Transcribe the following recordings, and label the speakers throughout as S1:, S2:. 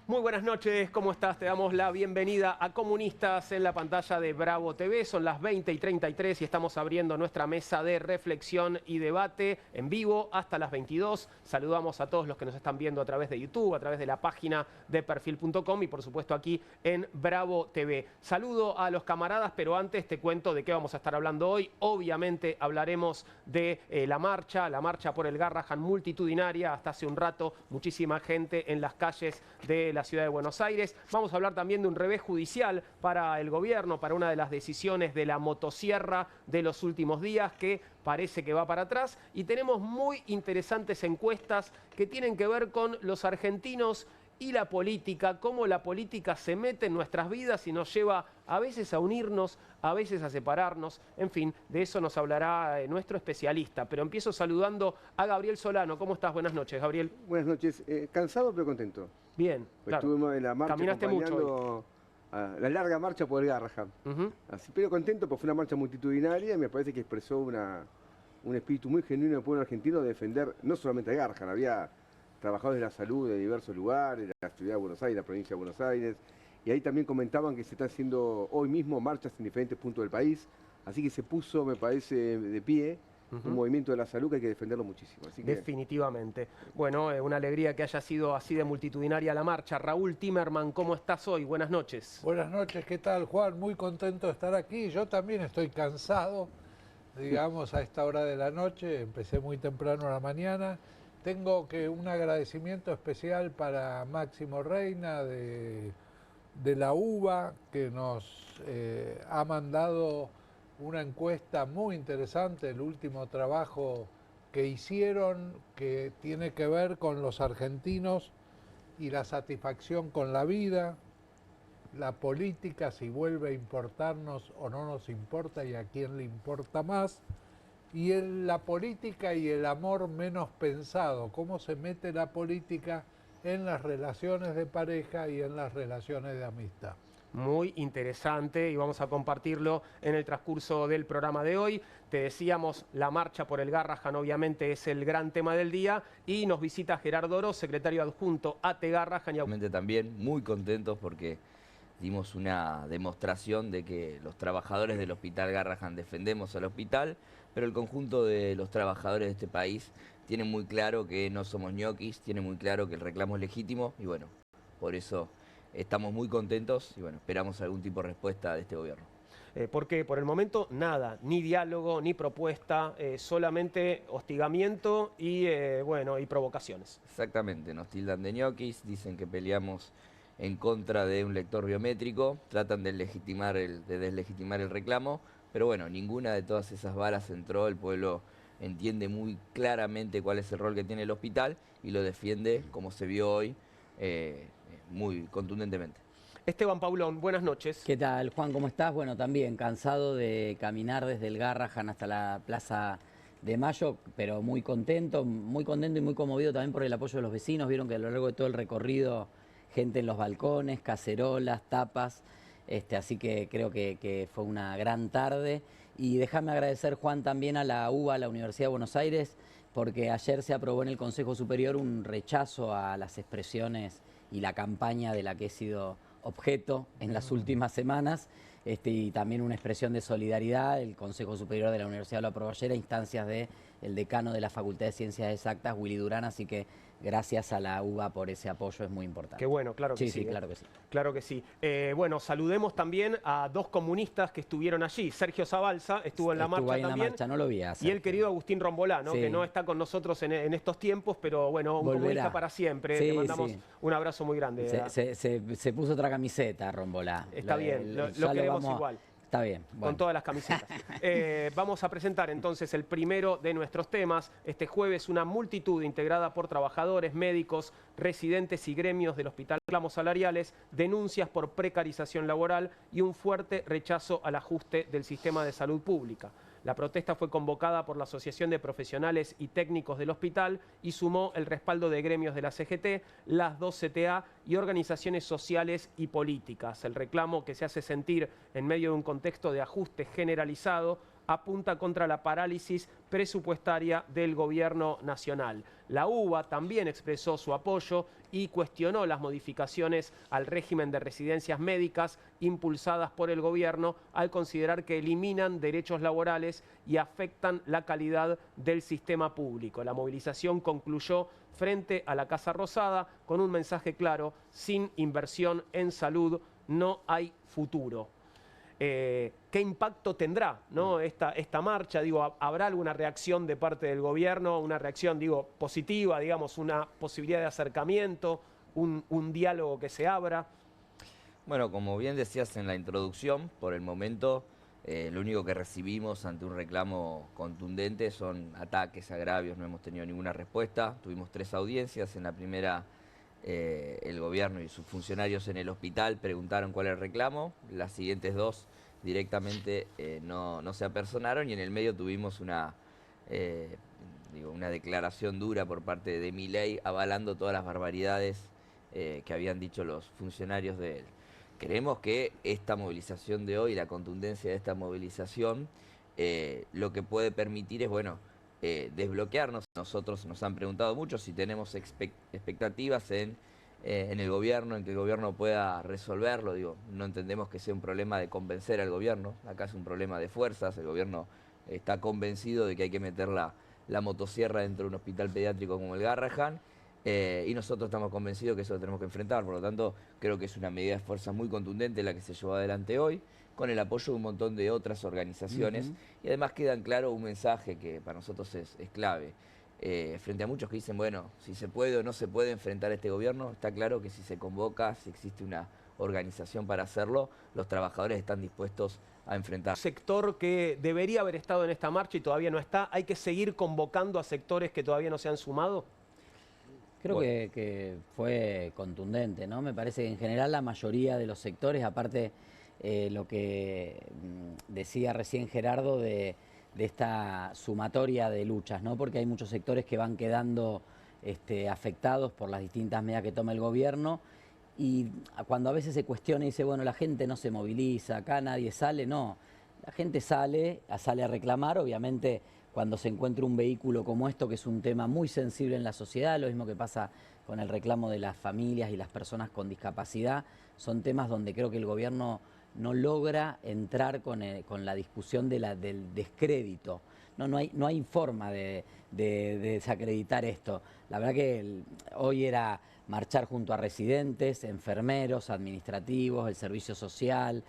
S1: Muy buenas noches, ¿cómo estás? Te damos la bienvenida a Comunistas en la pantalla de Bravo TV. Son las 20:33 y estamos abriendo nuestra mesa de reflexión y debate en vivo hasta las 22. Saludamos a todos los que nos están viendo a través de YouTube, a través de la página de perfil.com y por supuesto aquí en Bravo TV. Saludo a los camaradas, pero antes te cuento de qué vamos a estar hablando hoy. Obviamente hablaremos de la marcha por el Garrahan multitudinaria. Hasta hace un rato muchísima gente en las calles de la ciudad de Buenos Aires. Vamos a hablar también de un revés judicial para el gobierno, para una de las decisiones de la motosierra de los últimos días que parece que va para atrás. Y tenemos muy interesantes encuestas que tienen que ver con los argentinos y la política, cómo la política se mete en nuestras vidas y nos lleva a veces a unirnos, a veces a separarnos. En fin, de eso nos hablará nuestro especialista. Pero empiezo saludando a Gabriel Solano. ¿Cómo estás? Buenas noches, Gabriel.
S2: Buenas noches. Cansado pero contento.
S1: Bien,
S2: pues claro. Estuvimos en la marcha
S1: Caminaste
S2: acompañando a la larga marcha por el Garrahan. Así, pero contento porque fue una marcha multitudinaria y me parece que expresó un espíritu muy genuino del pueblo argentino de defender no solamente el Garrahan, había trabajadores de la salud de diversos lugares, la ciudad de Buenos Aires, la provincia de Buenos Aires, y ahí también comentaban que se están haciendo hoy mismo marchas en diferentes puntos del país, así que se puso, me parece, de pie un movimiento de la salud que hay que defenderlo muchísimo. Así que...
S1: Definitivamente. Bueno, una alegría que haya sido así de multitudinaria la marcha. Raúl Timerman, ¿cómo estás hoy? Buenas noches.
S3: Buenas noches, ¿qué tal, Juan? Muy contento de estar aquí. Yo también estoy cansado, digamos, a esta hora de la noche. Empecé muy temprano a la mañana. Tengo un agradecimiento especial para Máximo Reina de la UBA, que nos ha mandado una encuesta muy interesante, el último trabajo que hicieron, que tiene que ver con los argentinos y la satisfacción con la vida, la política, si vuelve a importarnos o no nos importa y a quién le importa más, y la política y el amor menos pensado, cómo se mete la política en las relaciones de pareja y en las relaciones de amistad.
S1: Muy interesante y vamos a compartirlo en el transcurso del programa de hoy. Te decíamos, la marcha por el Garrahan obviamente es el gran tema del día y nos visita Gerardo Oroz, secretario adjunto AT Garrahan.
S4: Y también muy contentos porque dimos una demostración de que los trabajadores del Hospital Garrahan defendemos al hospital, pero el conjunto de los trabajadores de este país tienen muy claro que no somos ñoquis, tienen muy claro que el reclamo es legítimo y bueno, por eso estamos muy contentos y bueno, esperamos algún tipo de respuesta de este gobierno.
S1: Porque por el momento nada, ni diálogo, ni propuesta, solamente hostigamiento y, bueno, y provocaciones.
S4: Exactamente, nos tildan de ñoquis, dicen que peleamos en contra de un lector biométrico, tratan de deslegitimar el reclamo, pero bueno, ninguna de todas esas varas entró, el pueblo entiende muy claramente cuál es el rol que tiene el hospital y lo defiende, como se vio hoy, muy contundentemente.
S1: Esteban Paulón, buenas noches.
S5: ¿Qué tal, Juan? ¿Cómo estás? Bueno, también cansado de caminar desde el Garrahan hasta la Plaza de Mayo, pero muy contento y muy conmovido también por el apoyo de los vecinos. Vieron que a lo largo de todo el recorrido, gente en los balcones, cacerolas, tapas, así que creo que fue una gran tarde. Y déjame agradecer, Juan, también a la UBA, a la Universidad de Buenos Aires, porque ayer se aprobó en el Consejo Superior un rechazo a las expresiones y la campaña de la que he sido objeto en las últimas semanas, y también una expresión de solidaridad. El Consejo Superior de la Universidad lo aprobó ayer a instancias del decano de la Facultad de Ciencias Exactas, Willy Durán, así que gracias a la UBA por ese apoyo, es muy importante.
S1: Qué bueno, claro que sí.
S5: Sí, claro que sí.
S1: Claro que sí. Bueno, saludemos también a dos comunistas que estuvieron allí. Sergio Zabalza estuvo en la marcha también.
S5: En la marcha, no lo vi.
S1: Y el querido Agustín Rombolá, ¿no?
S5: Sí.
S1: Que no está con nosotros en estos tiempos, pero bueno, un comunista para siempre.
S5: Sí,
S1: le mandamos un abrazo muy grande.
S5: Se puso otra camiseta, Rombolá.
S1: Está bien, lo queremos igual.
S5: Está bien. Bueno.
S1: Con todas las camisetas. Vamos a presentar entonces el primero de nuestros temas. Este jueves una multitud integrada por trabajadores, médicos, residentes y gremios del hospital. Reclamos salariales, denuncias por precarización laboral y un fuerte rechazo al ajuste del sistema de salud pública. La protesta fue convocada por la Asociación de Profesionales y Técnicos del Hospital y sumó el respaldo de gremios de la CGT, las 2 CTA y organizaciones sociales y políticas. El reclamo, que se hace sentir en medio de un contexto de ajuste generalizado, apunta contra la parálisis presupuestaria del gobierno nacional. La UBA también expresó su apoyo y cuestionó las modificaciones al régimen de residencias médicas impulsadas por el gobierno al considerar que eliminan derechos laborales y afectan la calidad del sistema público. La movilización concluyó frente a la Casa Rosada con un mensaje claro: sin inversión en salud no hay futuro. ¿Qué impacto tendrá, ¿no? esta marcha? Digo, ¿habrá alguna reacción de parte del gobierno? Una reacción, digo, positiva, digamos, una posibilidad de acercamiento, un diálogo que se abra.
S4: Bueno, como bien decías en la introducción, por el momento lo único que recibimos ante un reclamo contundente son ataques, agravios, no hemos tenido ninguna respuesta. Tuvimos 3 audiencias. En la primera el gobierno y sus funcionarios en el hospital preguntaron cuál era el reclamo. Las siguientes 2 directamente no se apersonaron, y en el medio tuvimos una declaración dura por parte de Milei avalando todas las barbaridades que habían dicho los funcionarios de él. Creemos que esta movilización de hoy, la contundencia de esta movilización, lo que puede permitir es, bueno, desbloquearnos. Nosotros nos han preguntado mucho si tenemos expectativas en el gobierno, en que el gobierno pueda resolverlo. Digo, no entendemos que sea un problema de convencer al gobierno, acá es un problema de fuerzas. El gobierno está convencido de que hay que meter la motosierra dentro de un hospital pediátrico como el Garrahan, y nosotros estamos convencidos que eso lo tenemos que enfrentar. Por lo tanto, creo que es una medida de fuerza muy contundente la que se llevó adelante hoy, con el apoyo de un montón de otras organizaciones, y además queda en claro un mensaje que para nosotros es clave. Frente a muchos que dicen, bueno, si se puede o no se puede enfrentar a este gobierno, está claro que si se convoca, si existe una organización para hacerlo, los trabajadores están dispuestos a enfrentar.
S1: Sector que debería haber estado en esta marcha y todavía no está, ¿hay que seguir convocando a sectores que todavía no se han sumado?
S5: Creo que fue contundente, ¿no? Me parece que en general la mayoría de los sectores, aparte lo que decía recién Gerardo de esta sumatoria de luchas, ¿no? Porque hay muchos sectores que van quedando afectados por las distintas medidas que toma el gobierno, y cuando a veces se cuestiona y dice, bueno, la gente no se moviliza, acá nadie sale, no. La gente sale a reclamar, obviamente, cuando se encuentra un vehículo como esto, que es un tema muy sensible en la sociedad, lo mismo que pasa con el reclamo de las familias y las personas con discapacidad. Son temas donde creo que el gobierno no logra entrar con la discusión del descrédito. No hay forma de desacreditar esto. La verdad que hoy era marchar junto a residentes, enfermeros, administrativos, el servicio social,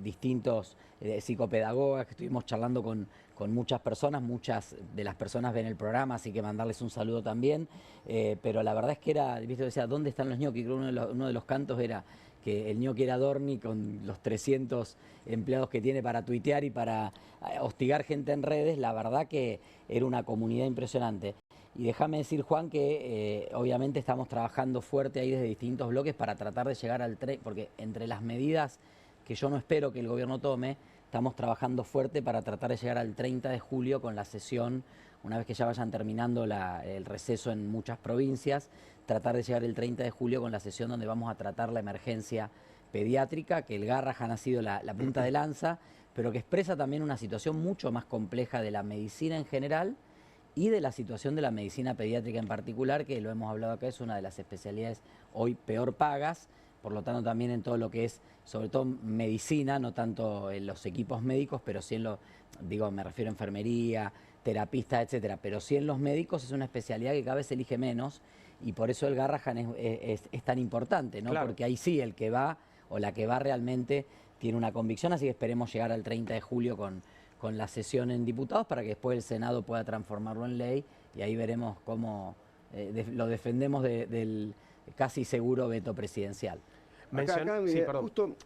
S5: distintos psicopedagogas, que estuvimos charlando con muchas personas. Muchas de las personas ven el programa, así que mandarles un saludo también. Pero la verdad es que era, viste, decía, ¿dónde están los ñoquis? Creo que uno de los cantos era que el ñoqui era Dorni, con los 300 empleados que tiene para tuitear y para hostigar gente en redes. La verdad que era una comunidad impresionante. Y déjame decir, Juan, que obviamente estamos trabajando fuerte ahí desde distintos bloques para tratar de llegar al tren, porque entre las medidas que yo no espero que el gobierno tome, estamos trabajando fuerte para tratar de llegar al 30 de julio con la sesión, una vez que ya vayan terminando el receso en muchas provincias, tratar de llegar el 30 de julio con la sesión donde vamos a tratar la emergencia pediátrica, que el Garrahan ha sido la punta de lanza, pero que expresa también una situación mucho más compleja de la medicina en general y de la situación de la medicina pediátrica en particular, que lo hemos hablado acá, es una de las especialidades hoy peor pagas. Por lo tanto, también en todo lo que es, sobre todo medicina, no tanto en los equipos médicos, pero sí me refiero a enfermería, terapistas, etcétera, pero sí en los médicos es una especialidad que cada vez se elige menos, y por eso el Garrahan es tan importante, ¿no? Claro. Porque ahí sí el que va o la que va realmente tiene una convicción, así que esperemos llegar al 30 de julio con la sesión en diputados para que después el Senado pueda transformarlo en ley, y ahí veremos cómo lo defendemos del casi seguro veto presidencial.
S2: Acá,
S1: sí, perdón.
S2: Justo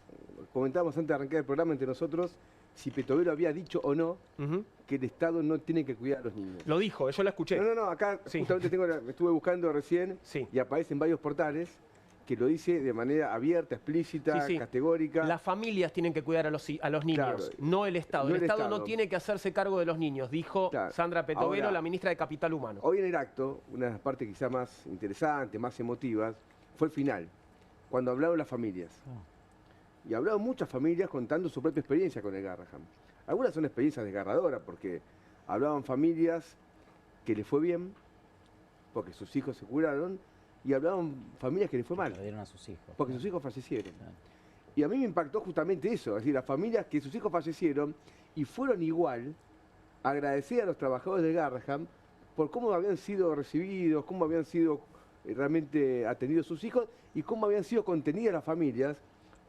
S2: comentábamos antes de arrancar el programa entre nosotros si Petovero había dicho o no que el Estado no tiene que cuidar a los niños.
S1: Lo dijo, yo lo escuché.
S2: No, acá sí. Justamente estuve buscando recién y aparecen varios portales que lo dice de manera abierta, explícita, categórica.
S1: Las familias tienen que cuidar a los niños, claro, no el Estado. El Estado no tiene que hacerse cargo de los niños, dijo Sandra Petovero, la ministra de Capital Humano.
S2: Hoy en el acto, una de las partes quizás más interesantes, más emotivas, fue el final, cuando hablaron las familias. Y hablaron muchas familias contando su propia experiencia con el Garrahan. Algunas son experiencias desgarradoras porque hablaban familias que les fue bien, porque sus hijos se curaron, y hablaban familias que les fue mal,
S5: Perdieron a sus hijos.
S2: porque sus hijos fallecieron.
S5: Claro.
S2: Y a mí me impactó justamente eso, es decir, las familias que sus hijos fallecieron y fueron igual a agradecer a los trabajadores de Garrahan por cómo habían sido recibidos, cómo habían sido realmente atendidos sus hijos y cómo habían sido contenidas las familias,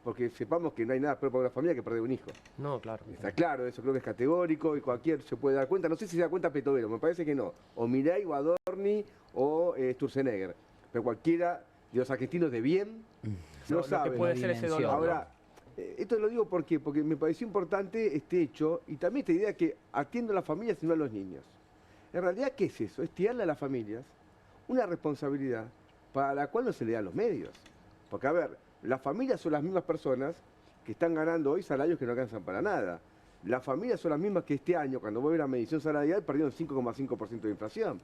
S2: porque sepamos que no hay nada peor para una familia que perder un hijo.
S1: No, claro.
S2: Está claro, eso creo que es categórico y cualquier se puede dar cuenta. No sé si se da cuenta Petovero, me parece que no. O Milei, o Adorni, o Sturzenegger. Pero cualquiera de los argentinos de bien no
S1: Lo
S2: sabe.
S1: que puede ser ese dolor.
S2: Ahora, esto lo digo porque me pareció importante este hecho y también esta idea que atiendo a las familias y no a los niños. En realidad, ¿qué es eso? Es tirarle a las familias una responsabilidad para la cual no se le dan los medios. Porque, a ver, las familias son las mismas personas que están ganando hoy salarios que no alcanzan para nada. Las familias son las mismas que este año, cuando voy a la medición salarial, perdieron 5,5% de inflación.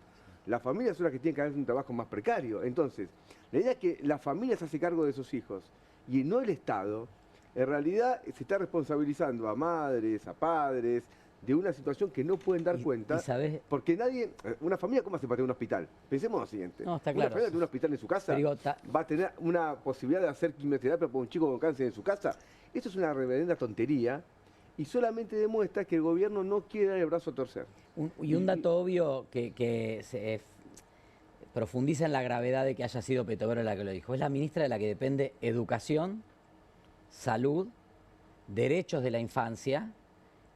S2: Las familias son las que tienen que hacer un trabajo más precario. Entonces, la idea es que la familia se hace cargo de sus hijos y no el Estado, en realidad se está responsabilizando a madres, a padres, de una situación que no pueden dar cuenta.
S5: ¿Y sabés?
S2: Porque nadie, una familia, ¿cómo hace para tener un hospital? Pensemos lo siguiente.
S5: No, está
S2: Una
S5: claro.
S2: familia que tiene un hospital en su casa va a tener una posibilidad de hacer quimioterapia por un chico con cáncer en su casa. Esto es una reverenda tontería y solamente demuestra que el gobierno no quiere dar el brazo a torcer.
S5: Y un dato obvio que se profundiza en la gravedad de que haya sido Petovero la que lo dijo. Es la ministra de la que depende educación, salud, derechos de la infancia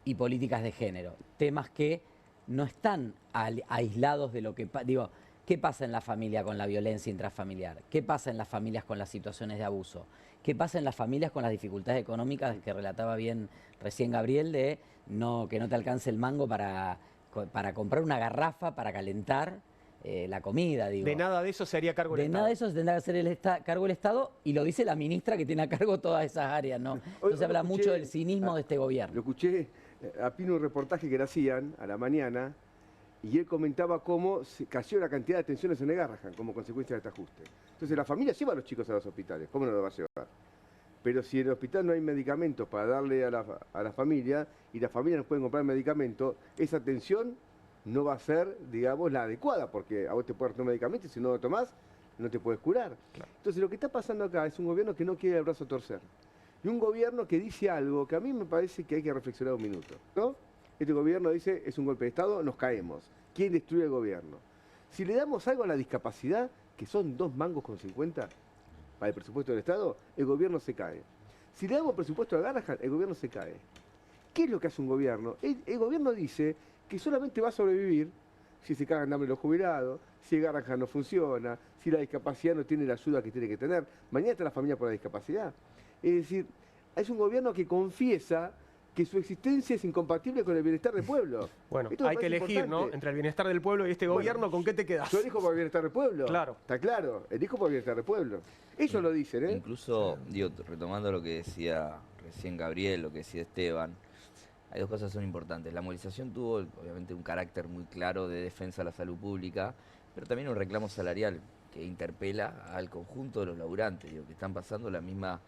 S5: y políticas de género. Temas que no están aislados de lo que... Digo, ¿qué pasa en la familia con la violencia intrafamiliar? ¿Qué pasa en las familias con las situaciones de abuso? ¿Qué pasa en las familias con las dificultades económicas que relataba bien recién Gabriel de que no te alcance el mango para comprar una garrafa, para calentar la comida? Digo.
S1: De nada de eso se haría cargo el
S5: De
S1: Estado.
S5: nada de eso se tendrá que hacer cargo el Estado y lo dice la ministra que tiene a cargo todas esas áreas, ¿no? Entonces
S2: Hoy
S5: habla
S2: lo
S5: mucho
S2: escuché,
S5: del cinismo de este gobierno.
S2: Lo escuché a Pino un reportaje que le hacían a la mañana y él comentaba cómo se cayó la cantidad de atenciones en el Garrahan como consecuencia de este ajuste. Entonces la familia lleva a los chicos a los hospitales, ¿cómo no lo va a llevar? Pero si en el hospital no hay medicamentos para darle a la familia y las familias no pueden comprar medicamentos, esa atención no va a ser, digamos, la adecuada, porque a vos te puedes dar un medicamento y si no lo tomás, no te puedes curar. Claro. Entonces lo que está pasando acá es un gobierno que no quiere el brazo a torcer. Y un gobierno que dice algo que a mí me parece que hay que reflexionar un minuto, ¿no? Este gobierno dice, es un golpe de Estado, nos caemos. ¿Quién destruye el gobierno? Si le damos algo a la discapacidad, que son 2 mangos con 50 para el presupuesto del Estado, el gobierno se cae. Si le damos presupuesto a Garrahan, el gobierno se cae. ¿Qué es lo que hace un gobierno? El gobierno dice que solamente va a sobrevivir si se cagan de hambre los jubilados, si el Garrahan no funciona, si la discapacidad no tiene la ayuda que tiene que tener. Mañana está la familia por la discapacidad. Es decir, es un gobierno que confiesa que su existencia es incompatible con el bienestar del pueblo.
S1: Bueno,
S2: Esto me
S1: hay que
S2: parece
S1: elegir,
S2: importante.
S1: ¿no? Entre el bienestar del pueblo y este gobierno, ¿con qué te quedas?
S2: Yo elijo por el bienestar del pueblo.
S1: Claro.
S2: Está claro, elijo por el bienestar del pueblo. Ellos lo dicen, ¿eh?
S4: Incluso, digo, retomando lo que decía recién Gabriel, lo que decía Esteban, hay 2 cosas que son importantes. La movilización tuvo, obviamente, un carácter muy claro de defensa de la salud pública, pero también un reclamo salarial que interpela al conjunto de los laburantes, digo, que están pasando la misma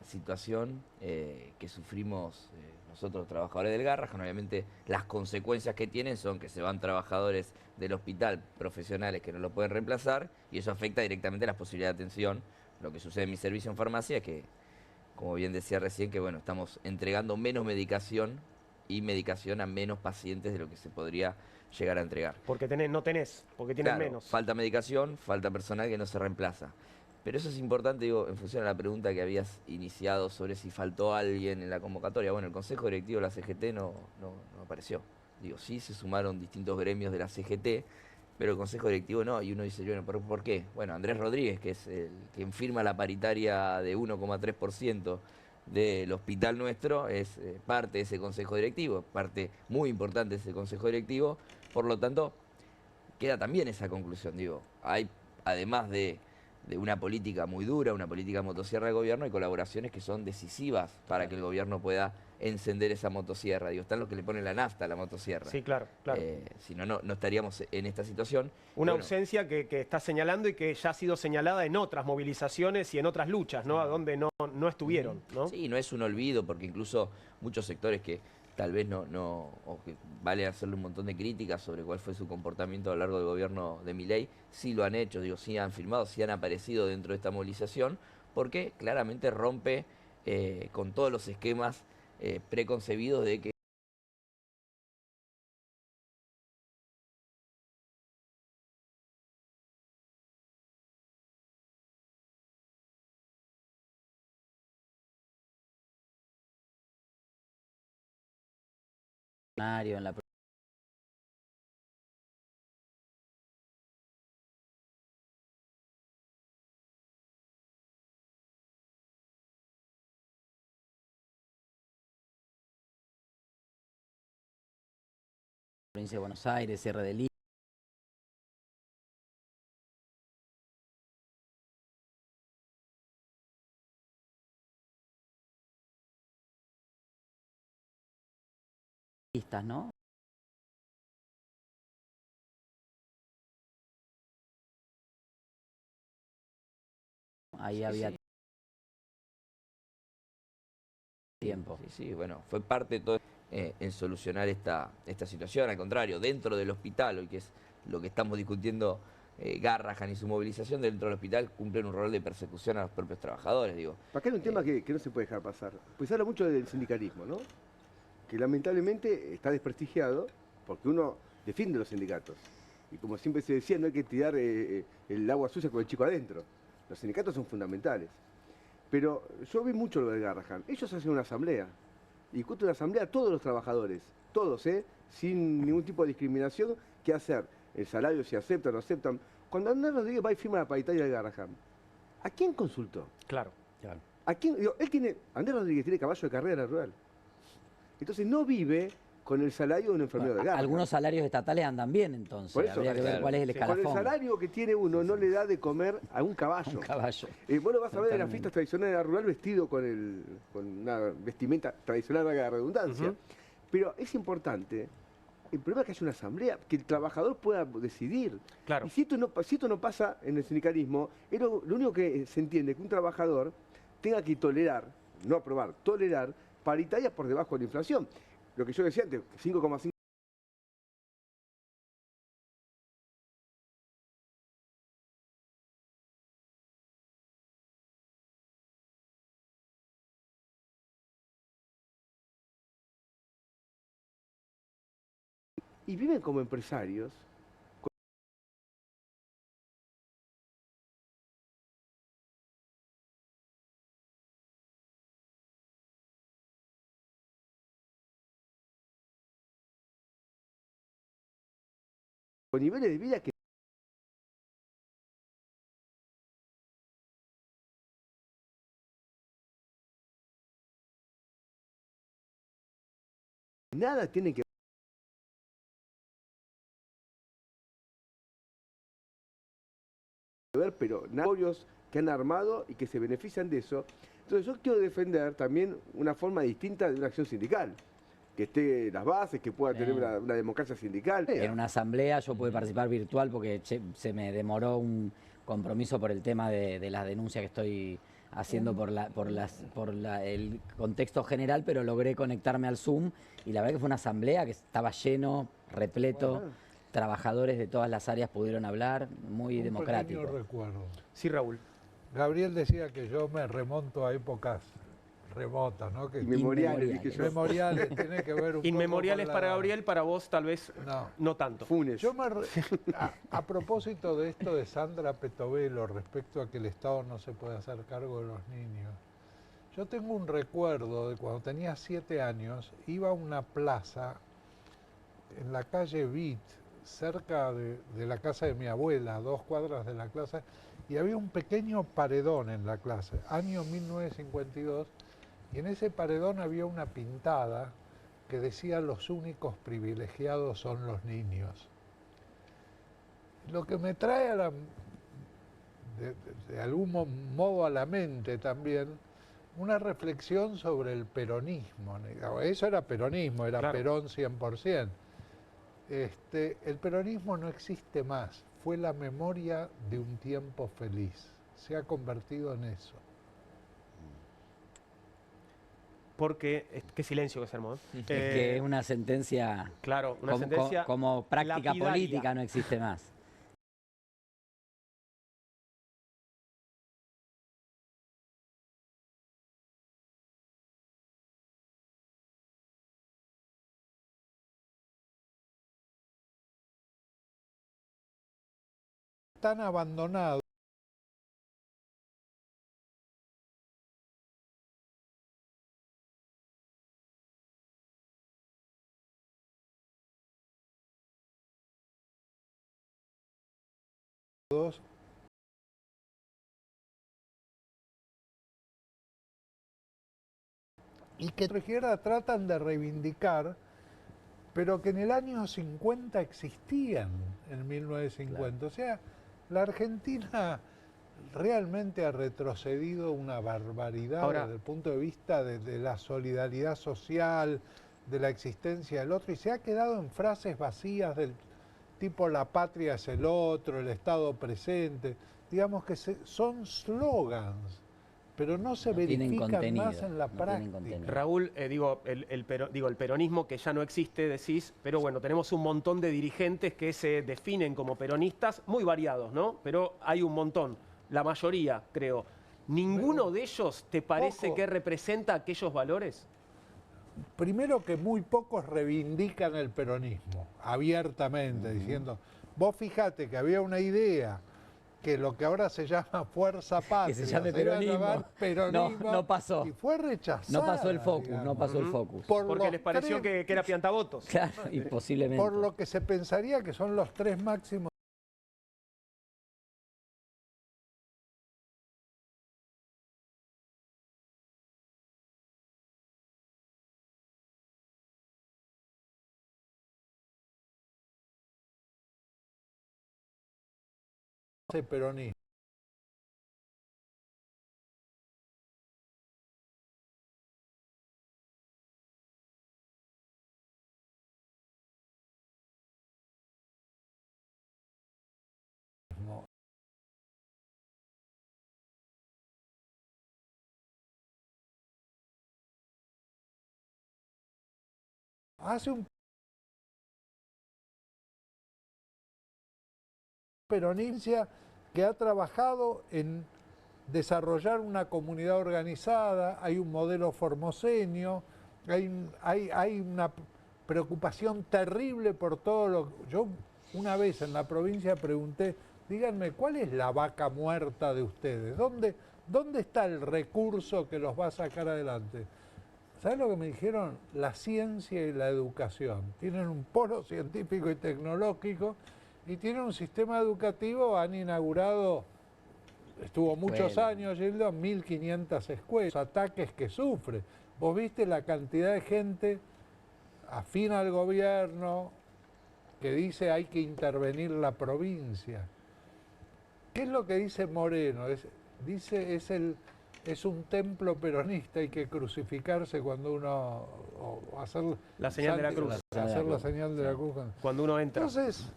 S4: situación que sufrimos nosotros, trabajadores del Garrahan. Obviamente, las consecuencias que tienen son que se van trabajadores del hospital profesionales que no lo pueden reemplazar y eso afecta directamente las posibilidades de atención. Lo que sucede en mi servicio en farmacia es que, como bien decía recién, que bueno, estamos entregando menos medicación y medicación a menos pacientes de lo que se podría llegar a entregar.
S1: Porque no tenés, porque tienes
S4: Claro,
S1: menos.
S4: falta medicación, falta personal que no se reemplaza. Pero eso es importante, digo, en función a la pregunta que habías iniciado sobre si faltó alguien en la convocatoria. Bueno, el Consejo Directivo de la CGT no apareció. Digo, sí se sumaron distintos gremios de la CGT, pero el Consejo Directivo no. Y uno dice, bueno, ¿por qué? Bueno, Andrés Rodríguez, que es quien firma la paritaria de 1,3% del hospital nuestro, es parte de ese Consejo Directivo, parte muy importante de ese Consejo Directivo. Por lo tanto, queda también esa conclusión. Digo, hay, además de una política muy dura, una política motosierra del gobierno, hay colaboraciones que son decisivas para que el gobierno pueda encender esa motosierra. Digo, están los que le ponen la nafta a la motosierra.
S1: Sí, claro, claro.
S4: Si no, no estaríamos en esta situación.
S1: Una
S4: Bueno,
S1: ausencia que está señalando y que ya ha sido señalada en otras movilizaciones y en otras luchas, ¿no? A donde no estuvieron, ¿no?
S4: Sí, no es un olvido, porque incluso muchos sectores que tal vez o que vale hacerle un montón de críticas sobre cuál fue su comportamiento a lo largo del gobierno de Milei, sí lo han hecho, digo, sí han firmado, sí han aparecido dentro de esta movilización, porque claramente rompe con todos los esquemas preconcebidos de que
S5: en la provincia de Buenos Aires, cierre de listas, ¿no? Ahí
S4: sí,
S5: había
S4: sí.
S5: tiempo.
S4: Sí, sí, bueno, fue parte de todo en solucionar esta situación. Al contrario, dentro del hospital, hoy que es lo que estamos discutiendo, Garrahan y su movilización dentro del hospital cumplen un rol de persecución a los propios trabajadores, digo.
S2: Acá hay un tema que no se puede dejar pasar. Pues se habla mucho del sindicalismo, ¿no? Que lamentablemente está desprestigiado porque uno defiende los sindicatos. Y como siempre se decía, no hay que tirar el agua sucia con el chico adentro. Los sindicatos son fundamentales. Pero yo vi mucho lo de Garrahan. Ellos hacen una asamblea. Y discuten una asamblea a todos los trabajadores. Todos, sin ningún tipo de discriminación. ¿Qué hacer? El salario, si aceptan o no aceptan. Cuando Andrés Rodríguez va y firma la paritaria de Garrahan, ¿a quién consultó?
S1: Claro.
S2: ¿A quién? Digo, Andrés Rodríguez tiene caballo de carrera en la rural. Entonces no vive con el salario de un enfermero de Garrahan.
S5: Algunos salarios estatales andan bien, entonces.
S2: Por eso,
S5: Habría que ver cuál es el escalafón.
S2: Con el salario que tiene uno no le da de comer a un caballo.
S5: Un caballo.
S2: Vos lo vas a ver en las
S5: Totalmente.
S2: fiestas tradicionales de la rural vestido con una vestimenta tradicional, valga la redundancia. Pero es importante, el problema es que haya una asamblea, que el trabajador pueda decidir.
S1: Claro.
S2: Y si esto no pasa en el sindicalismo, lo único que se entiende es que un trabajador tenga que tolerar, no aprobar, tolerar paritarias por debajo de la inflación. Lo que yo decía antes, 5,5. Y viven como empresarios. Con niveles de vida que nada tienen que ver, pero apoyos que han armado y que se benefician de eso. Entonces yo quiero defender también una forma distinta de una acción sindical, que esté las bases, que pueda tener una democracia sindical.
S5: En una asamblea yo pude participar virtual porque se me demoró un compromiso por el tema de las denuncias que estoy haciendo por el contexto general, pero logré conectarme al Zoom y la verdad que fue una asamblea que estaba lleno, repleto, trabajadores de todas las áreas pudieron hablar, muy democrático.
S3: Pequeño recuerdo.
S1: Sí, Raúl.
S3: Gabriel decía que yo me remonto a épocas remotas, ¿no? Que
S2: Inmemoriales, dije yo.
S3: Inmemoriales, tiene que ver un
S1: Inmemoriales
S3: poco con
S1: para Gabriel, para vos tal vez no tanto.
S2: Funes.
S3: Yo a propósito de esto de Sandra Petovelo respecto a que el Estado no se puede hacer cargo de los niños, yo tengo un recuerdo de cuando tenía 7 años, iba a una plaza en la calle Vitt, cerca de la casa de mi abuela, a 2 cuadras de la clase, y había un pequeño paredón en la clase, año 1952, y en ese paredón había una pintada que decía: los únicos privilegiados son los niños. Lo que me trae de algún modo a la mente también una reflexión sobre el peronismo. Eso era peronismo, era
S1: Claro.
S3: Perón 100%. El peronismo no existe más, fue la memoria de un tiempo feliz, se ha convertido en eso.
S1: porque... Qué silencio que se armó.
S5: Es que es una sentencia,
S1: Claro, una sentencia
S5: como práctica
S1: lapidaria.
S5: política no existe más.
S3: Tan abandonado. Y que tratan de reivindicar, pero que en el año 50 existían, en 1950. Claro. O sea, la Argentina realmente ha retrocedido una barbaridad
S1: Ahora,
S3: desde el punto de vista de la solidaridad social, de la existencia del otro, y se ha quedado en frases vacías del tipo la patria es el otro, el Estado presente. Digamos que son slogans, pero no se verifican más en la práctica.
S1: Raúl, el peronismo que ya no existe, decís, pero bueno, tenemos un montón de dirigentes que se definen como peronistas, muy variados, ¿no? Pero hay un montón, la mayoría, creo. ¿Ninguno de ellos te parece que representa aquellos valores?
S3: Primero que muy pocos reivindican el peronismo, abiertamente, diciendo, vos fíjate que había una idea que lo que ahora se llama Fuerza Patria,
S5: que se llame peronismo, no pasó.
S3: Y fue rechazado.
S5: No pasó el focus, digamos. No pasó el focus.
S1: Porque les pareció que era piantavotos.
S5: Claro, y posiblemente.
S3: Por lo que se pensaría que son los tres máximos de peronismo. Hace un peronismo que ha trabajado en desarrollar una comunidad organizada, hay un modelo formoseño, hay una preocupación terrible por todo lo... Yo una vez en la provincia pregunté, díganme, ¿cuál es la vaca muerta de ustedes? ¿Dónde está el recurso que los va a sacar adelante? ¿Sabes lo que me dijeron? La ciencia y la educación. Tienen un polo científico y tecnológico y tienen un sistema educativo, han inaugurado, estuvo muchos años, Gildo, 1.500 escuelas, ataques que sufre. Vos viste la cantidad de gente afín al gobierno que dice hay que intervenir la provincia. ¿Qué es lo que dice Moreno? Dice es un templo peronista, hay que crucificarse cuando uno... O hacer
S1: la señal de la cruz.
S3: Hacer la señal de la cruz.
S1: Cuando uno entra.
S3: Entonces,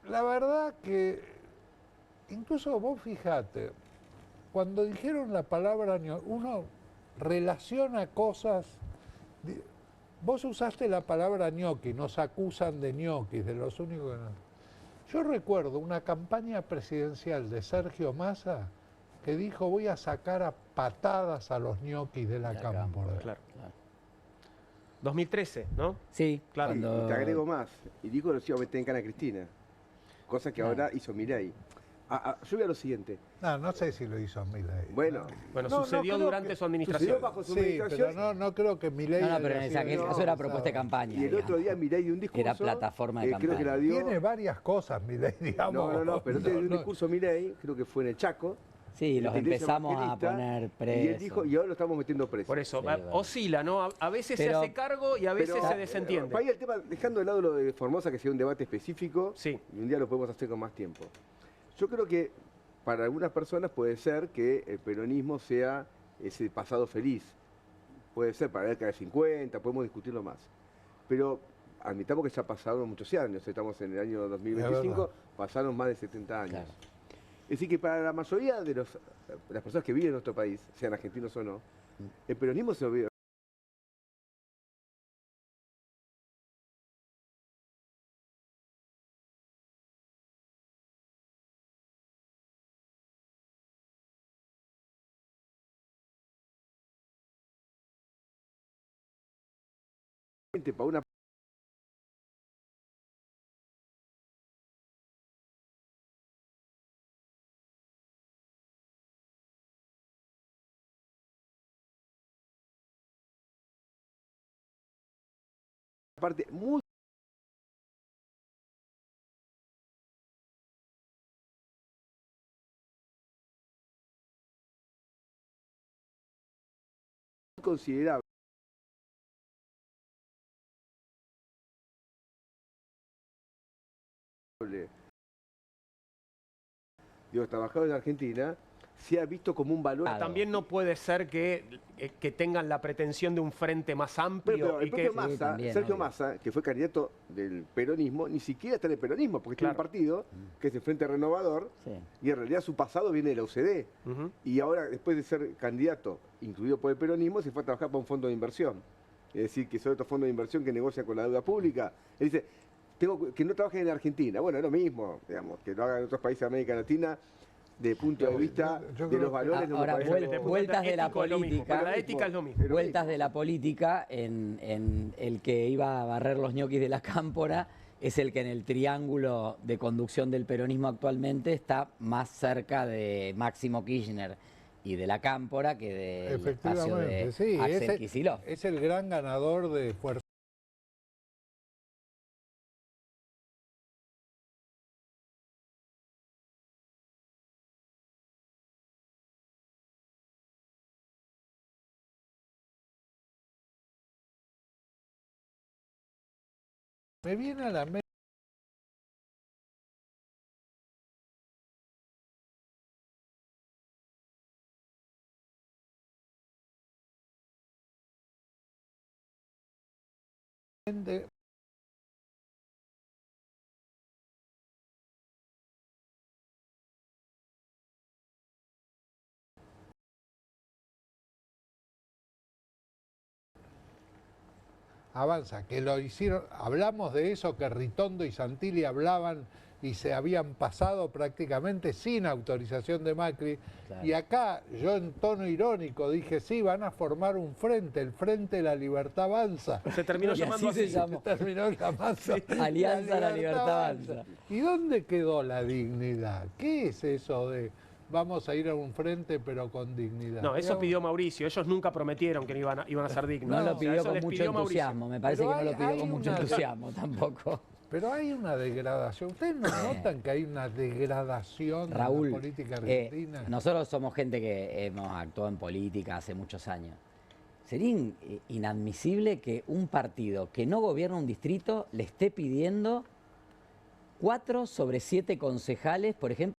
S3: la verdad que, incluso vos fijate, cuando dijeron la palabra uno relaciona cosas... Vos usaste la palabra ñoqui, nos acusan de ñoquis, de los únicos que no... Yo recuerdo una campaña presidencial de Sergio Massa que dijo voy a sacar a patadas a los ñoquis de la cámpora.
S1: Claro. 2013, ¿no?
S5: Sí,
S1: claro.
S2: Y te agrego más, y dijo que los iba a meter en cana a Cristina, cosa que ahora hizo Milei. Yo voy a lo siguiente.
S3: No sé si lo hizo Milei.
S2: Bueno,
S1: sucedió durante su administración.
S2: Sucedió bajo su administración.
S3: Pero no creo que Milei...
S5: No, pero en aquel caso era propuesta de campaña.
S2: Y el otro día Milei dio un discurso...
S5: Era plataforma de campaña.
S2: Creo que la dio...
S3: Tiene varias cosas Milei, digamos.
S2: No, pero dio un discurso Milei, creo que fue en el Chaco.
S5: Sí, los empezamos a poner presos.
S2: Y él dijo, y ahora lo estamos metiendo presos.
S1: Por eso, oscila, ¿no? A veces se hace cargo y a veces se desentiende.
S2: Para ahí el tema, dejando de lado lo de Formosa, que sea un debate específico,
S1: sí.
S2: Y un día lo podemos hacer con más tiempo. Yo creo que para algunas personas puede ser que el peronismo sea ese pasado feliz. Puede ser para la década de 50, podemos discutirlo más. Pero admitamos que ya pasaron muchos años, estamos en el año 2025, pasaron más de 70 años. Claro. Es decir, que para la mayoría de las personas que viven en nuestro país, sean argentinos o no, El peronismo se olvidó. Para una parte muy considerable de los trabajadores de Argentina se ha visto como un valor.
S1: También no puede ser que tengan la pretensión de un frente más amplio.
S2: Pero el
S1: y
S2: propio
S1: que...
S2: Massa,
S5: Sí, también,
S2: Sergio
S5: obvio.
S2: Massa, que fue candidato del peronismo, ni siquiera está en el peronismo, porque tiene un partido, que es el Frente Renovador,
S5: Sí.
S2: y en realidad su pasado viene de la UCD.
S1: Ujú.
S2: Y ahora, después de ser candidato, incluido por el peronismo, se fue a trabajar para un fondo de inversión. Es decir, que son estos fondos de inversión que negocia con la deuda pública. Él dice, tengo que no trabajen en Argentina. Bueno, es lo mismo, digamos, que lo hagan en otros países de América Latina, desde el punto de vista
S3: yo
S2: de
S3: creo
S2: los
S3: que-
S2: valores. no me
S5: Ahora,
S2: parece
S5: vuel-
S2: algo-
S1: Desde el punto
S5: vueltas de la
S1: ético es lo mismo,
S5: política.
S1: porque la ética es lo mismo.
S2: Pero
S5: Vueltas de la política en el que iba a barrer los ñoquis de la cámpora es el que en el triángulo de conducción del peronismo actualmente está más cerca de Máximo Kirchner y de la cámpora que del espacio
S3: Efectivamente,
S5: de
S3: sí,
S5: Axel Kicillof.
S3: es el gran ganador de fuerza. Me viene a la mente avanza, que lo hicieron, hablamos de eso, que Ritondo y Santilli hablaban y se habían pasado prácticamente sin autorización de Macri.
S5: Claro.
S3: Y acá yo en tono irónico dije, sí, van a formar un frente, el Frente de la Libertad Avanza.
S1: Se terminó
S5: Y
S1: llamando
S5: así se
S1: así.
S5: llamó.
S3: Terminó llamando
S5: Alianza La Libertad Avanza.
S3: ¿Y dónde quedó la dignidad? ¿Qué es eso de vamos a ir a un frente pero con dignidad?
S1: No, eso
S3: Digamos,
S1: pidió Mauricio. Ellos nunca prometieron que iban a ser dignos.
S5: No
S1: O
S5: lo
S1: sea,
S5: pidió
S1: eso
S5: con
S1: les
S5: mucho
S1: pidió Mauricio.
S5: entusiasmo, me parece
S3: Pero
S5: que no lo
S3: hay
S5: pidió con mucho
S3: una-
S5: entusiasmo tampoco.
S3: Pero hay una degradación. ¿Ustedes no notan que hay una degradación
S5: Raúl,
S3: en la política argentina?
S5: nosotros somos gente que hemos actuado en política hace muchos años. Sería inadmisible que un partido que no gobierna un distrito le esté pidiendo 4 sobre 7 concejales, por ejemplo.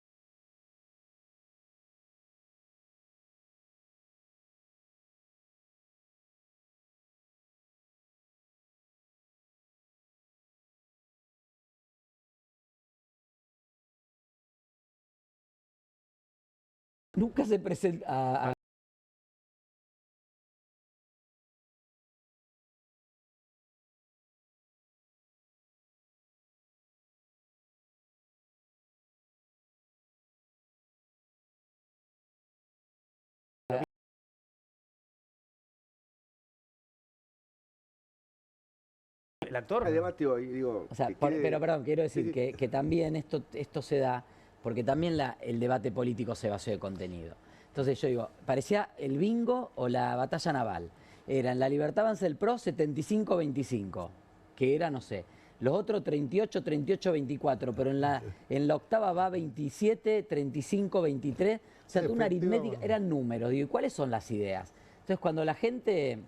S5: Nunca se presenta
S1: El actor.
S2: El debate hoy, digo,
S5: O sea,
S2: que
S5: por-
S2: quede-
S5: pero perdón, quiero decir
S2: Sí, sí.
S5: que también esto se da porque también el debate político se vació de contenido. Entonces yo digo, parecía el bingo o la batalla naval. Era en La Libertad Avanza el PRO 75-25, que era, no sé, los otros 38-38-24, pero en la octava va 27-35-23. O sea, una aritmética,
S3: Efectivamente.
S5: eran números. Digo, ¿y cuáles son las ideas? Entonces, cuando la gente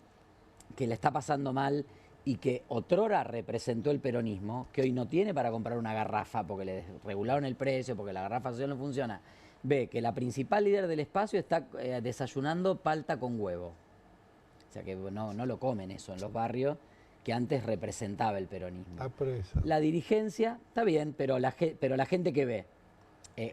S5: que le está pasando mal y que otrora representó el peronismo, que hoy no tiene para comprar una garrafa porque le regularon el precio, porque la garrafa social no funciona, ve que la principal líder del espacio está desayunando palta con huevo. O sea que no lo comen eso en los barrios que antes representaba el peronismo.
S3: Está presa.
S5: La dirigencia, está bien, pero la gente que ve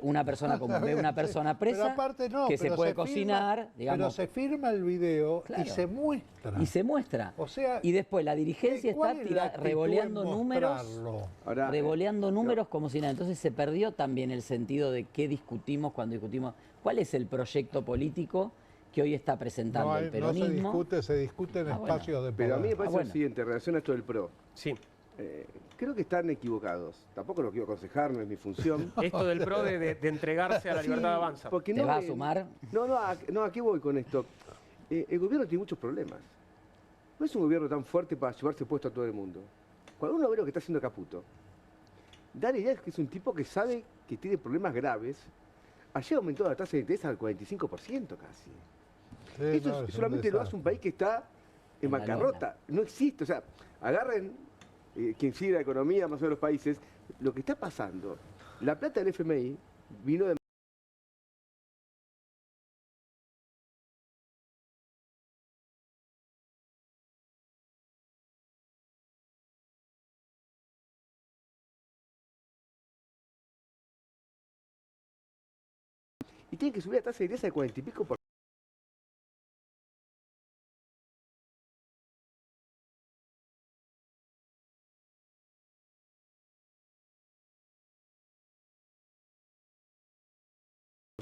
S5: una persona común ve una persona
S3: Pero
S5: presa
S3: aparte no,
S5: que se
S3: pero
S5: puede
S3: firma,
S5: cocinar, digamos.
S3: Pero se firma el video
S5: Claro.
S3: y se muestra.
S5: Y se muestra.
S3: O sea,
S5: y después la dirigencia
S3: ¿cuál
S5: está
S3: es la actitud
S5: revoleando
S3: en
S5: números.
S3: mostrarlo?
S2: Ahora,
S5: Revoleando números como si nada. Entonces se perdió también el sentido de qué discutimos cuando discutimos. ¿Cuál es el proyecto político que hoy está presentando el
S3: No
S5: peronismo?
S3: se discute en
S5: Bueno.
S3: espacios de poder.
S2: pero a mí me parece
S5: bueno.
S2: lo siguiente, en relación a esto del PRO.
S1: Sí.
S2: Creo que están equivocados. Tampoco lo quiero aconsejar, no es mi función.
S1: Esto del PRO de entregarse a la libertad de avanza.
S2: Porque
S5: ¿Te vas a sumar?
S2: No, ¿a qué voy con esto? El gobierno tiene muchos problemas. No es un gobierno tan fuerte para llevarse puesto a todo el mundo. Cuando uno ve lo que está haciendo Caputo, da la idea de que es un tipo que sabe que tiene problemas graves. Ayer aumentó la tasa de interés al 45% casi.
S3: Sí,
S2: Eso
S3: no, es un
S2: solamente lo hace un
S3: desastre.
S2: país que está en
S5: En la
S2: bancarrota. No existe. O sea, agarren, quien sigue la economía más o menos de los países, lo que está pasando. La plata del FMI vino de... Y tiene que subir la tasa de interés al 40 y pico por...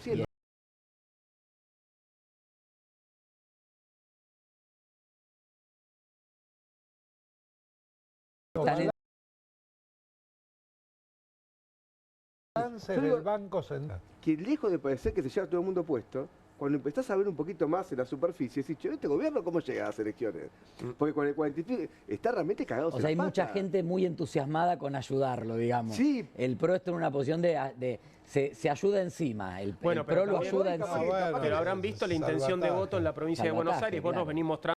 S2: ciento.
S5: Están en-
S3: Balance
S2: Yo
S3: del
S2: digo-
S3: Banco Central.
S2: Que lejos de parecer que se lleva todo el mundo puesto, cuando empezás a ver un poquito más en la superficie, decís, che, ¿este gobierno cómo llega a las elecciones? Porque con el 40 y pico está realmente cagado.
S5: O sea, hay mucha gente muy entusiasmada con ayudarlo, digamos.
S2: Sí.
S5: El PRO está en una posición se ayuda encima. El
S1: Bueno, pero
S5: PRO lo
S1: también-
S5: ayuda
S2: No,
S5: encima.
S3: bueno,
S1: Pero habrán visto la intención de voto en la provincia de Buenos
S5: Salvataje,
S1: Aires. Vos nos
S5: claro.
S1: venís mostrando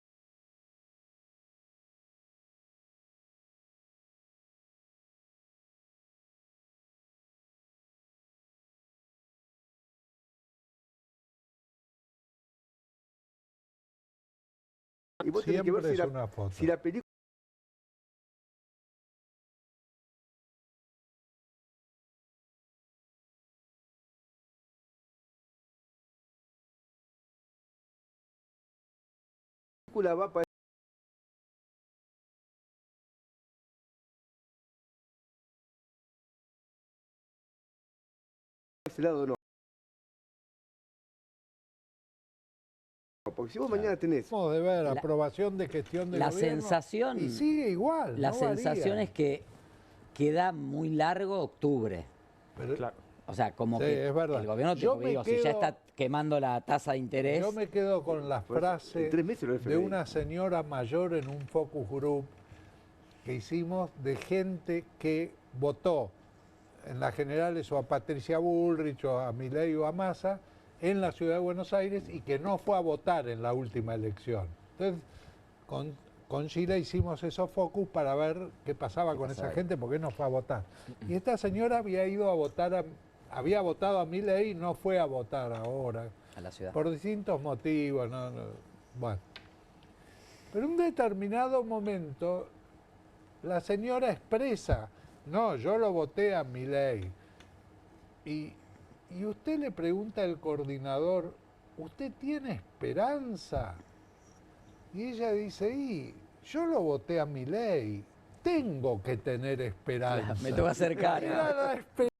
S2: Y vos tenés que ver
S3: Siempre
S2: si
S3: es una foto.
S2: si la película va para ese lado o no. Porque si vos mañana tenés...
S3: Vamos de ver, aprobación de gestión de
S5: La
S3: gobierno.
S5: sensación,
S3: Y sigue igual.
S5: la
S3: no varía.
S5: sensación es que queda muy largo octubre.
S3: Pero
S1: claro.
S5: O sea, como
S3: Sí,
S5: que
S3: es verdad.
S5: el gobierno,
S3: Yo me
S5: digo, si ya
S3: quedo-
S5: está quemando la tasa de interés,
S3: yo me quedo con la
S2: Pues,
S3: frase
S2: en 3 meses lo
S3: de
S2: FMI.
S3: una señora mayor en un focus group que hicimos de gente que votó en las generales o a Patricia Bullrich o a Milei o a Massa en la ciudad de Buenos Aires y que no fue a votar en la última elección. Entonces, con Sheila hicimos esos focus para ver qué pasaba con esa
S5: pasaba?
S3: gente, porque no fue a votar. Y esta señora había ido a votar, había votado a Milei y no fue a votar ahora.
S5: a la ciudad.
S3: Por distintos motivos, bueno. Pero en un determinado momento, la señora expresa, no, yo lo voté a Milei. Y usted le pregunta al coordinador, ¿usted tiene esperanza? Y ella dice, yo lo voté a Milei, tengo que tener esperanza.
S5: Me toca acercar.
S3: Era la esperanza.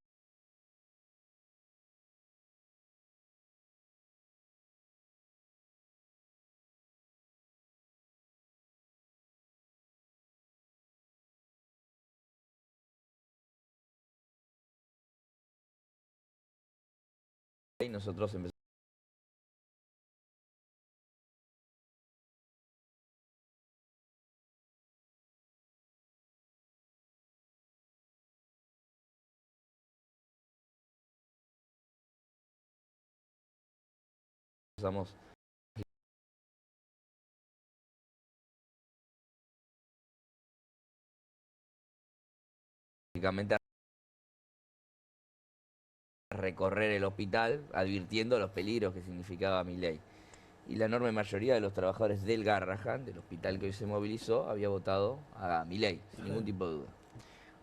S4: Y nosotros empezamos básicamente a recorrer el hospital advirtiendo los peligros que significaba Milei. Y la enorme mayoría de los trabajadores del Garrahan, del hospital que hoy se movilizó, había votado a Milei, sin ningún tipo de duda.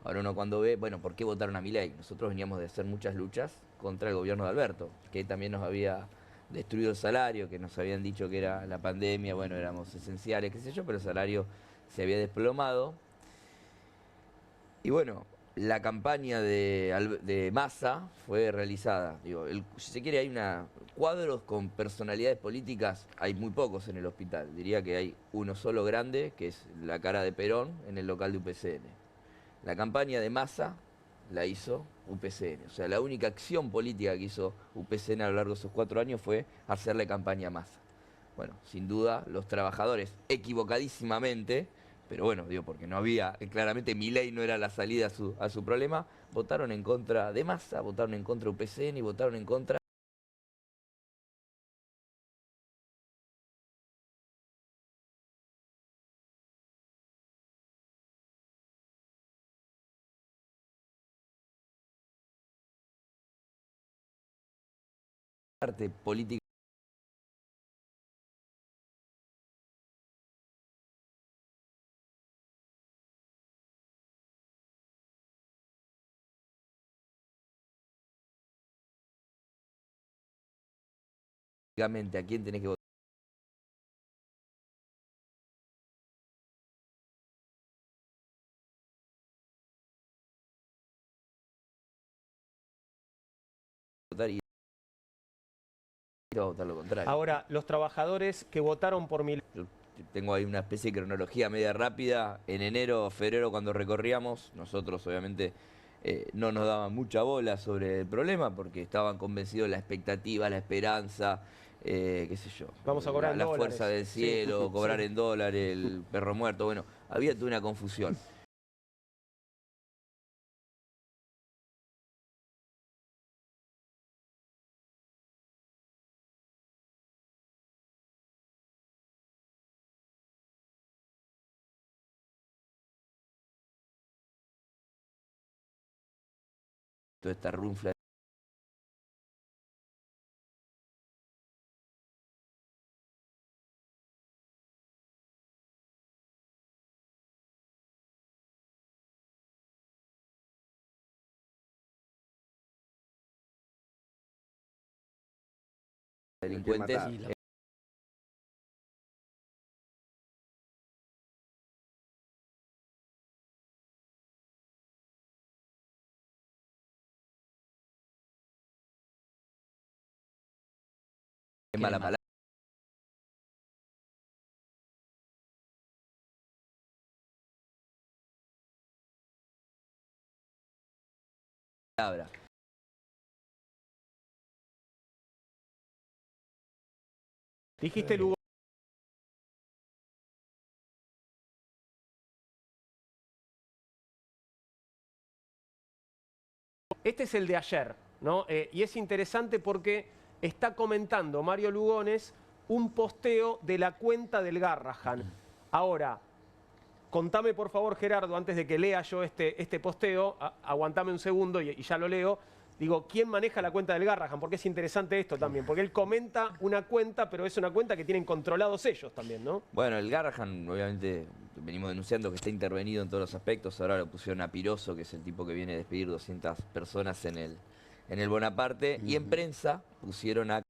S4: Ahora uno cuando ve, bueno, ¿por qué votaron a Milei? Nosotros veníamos de hacer muchas luchas contra el gobierno de Alberto, que también nos había destruido el salario, que nos habían dicho que era la pandemia, bueno, éramos esenciales, qué sé yo, pero el salario se había desplomado. Y bueno, la campaña de Massa fue realizada. Digo, si se quiere, hay cuadros con personalidades políticas, hay muy pocos en el hospital. Diría que hay uno solo grande, que es la cara de Perón en el local de UPCN. La campaña de Massa la hizo UPCN. O sea, la única acción política que hizo UPCN a lo largo de esos 4 años fue hacerle campaña a Massa. Bueno, sin duda, los trabajadores, equivocadísimamente, pero bueno, digo, porque no había, claramente Milei no era la salida a su problema, votaron en contra de Massa, votaron en contra de UPCN y votaron en contra parte política. ¿A quién tenés que votar? Y va a votar lo contrario.
S1: Ahora, los trabajadores que votaron por Milei.
S4: Yo tengo ahí una especie de cronología media rápida. En enero, febrero, cuando recorríamos, nosotros obviamente no nos daban mucha bola sobre el problema porque estaban convencidos de la expectativa, la esperanza, qué sé yo.
S1: Vamos a cobrar en
S4: la
S1: dólares.
S4: fuerza del cielo,
S1: Sí.
S4: cobrar
S1: Sí.
S4: en dólares, el perro muerto. Bueno, había toda una confusión. Toda esta runfla. Delincuentes.
S2: matar.
S5: Sí,
S4: Es mala palabra.
S1: Dijiste Lugo. Este es el de ayer, ¿no? Y es interesante porque está comentando Mario Lugones un posteo de la cuenta del Garrahan. Ahora, contame por favor, Gerardo, antes de que lea yo este posteo, aguantame un segundo y ya lo leo. Digo, ¿quién maneja la cuenta del Garrahan? Porque es interesante esto también, porque él comenta una cuenta, pero es una cuenta que tienen controlados ellos también, ¿no?
S4: Bueno, el Garrahan, obviamente, venimos denunciando que está intervenido en todos los aspectos. Ahora lo pusieron a Piroso, que es el tipo que viene a despedir 200 personas en el Bonaparte. Y en prensa pusieron a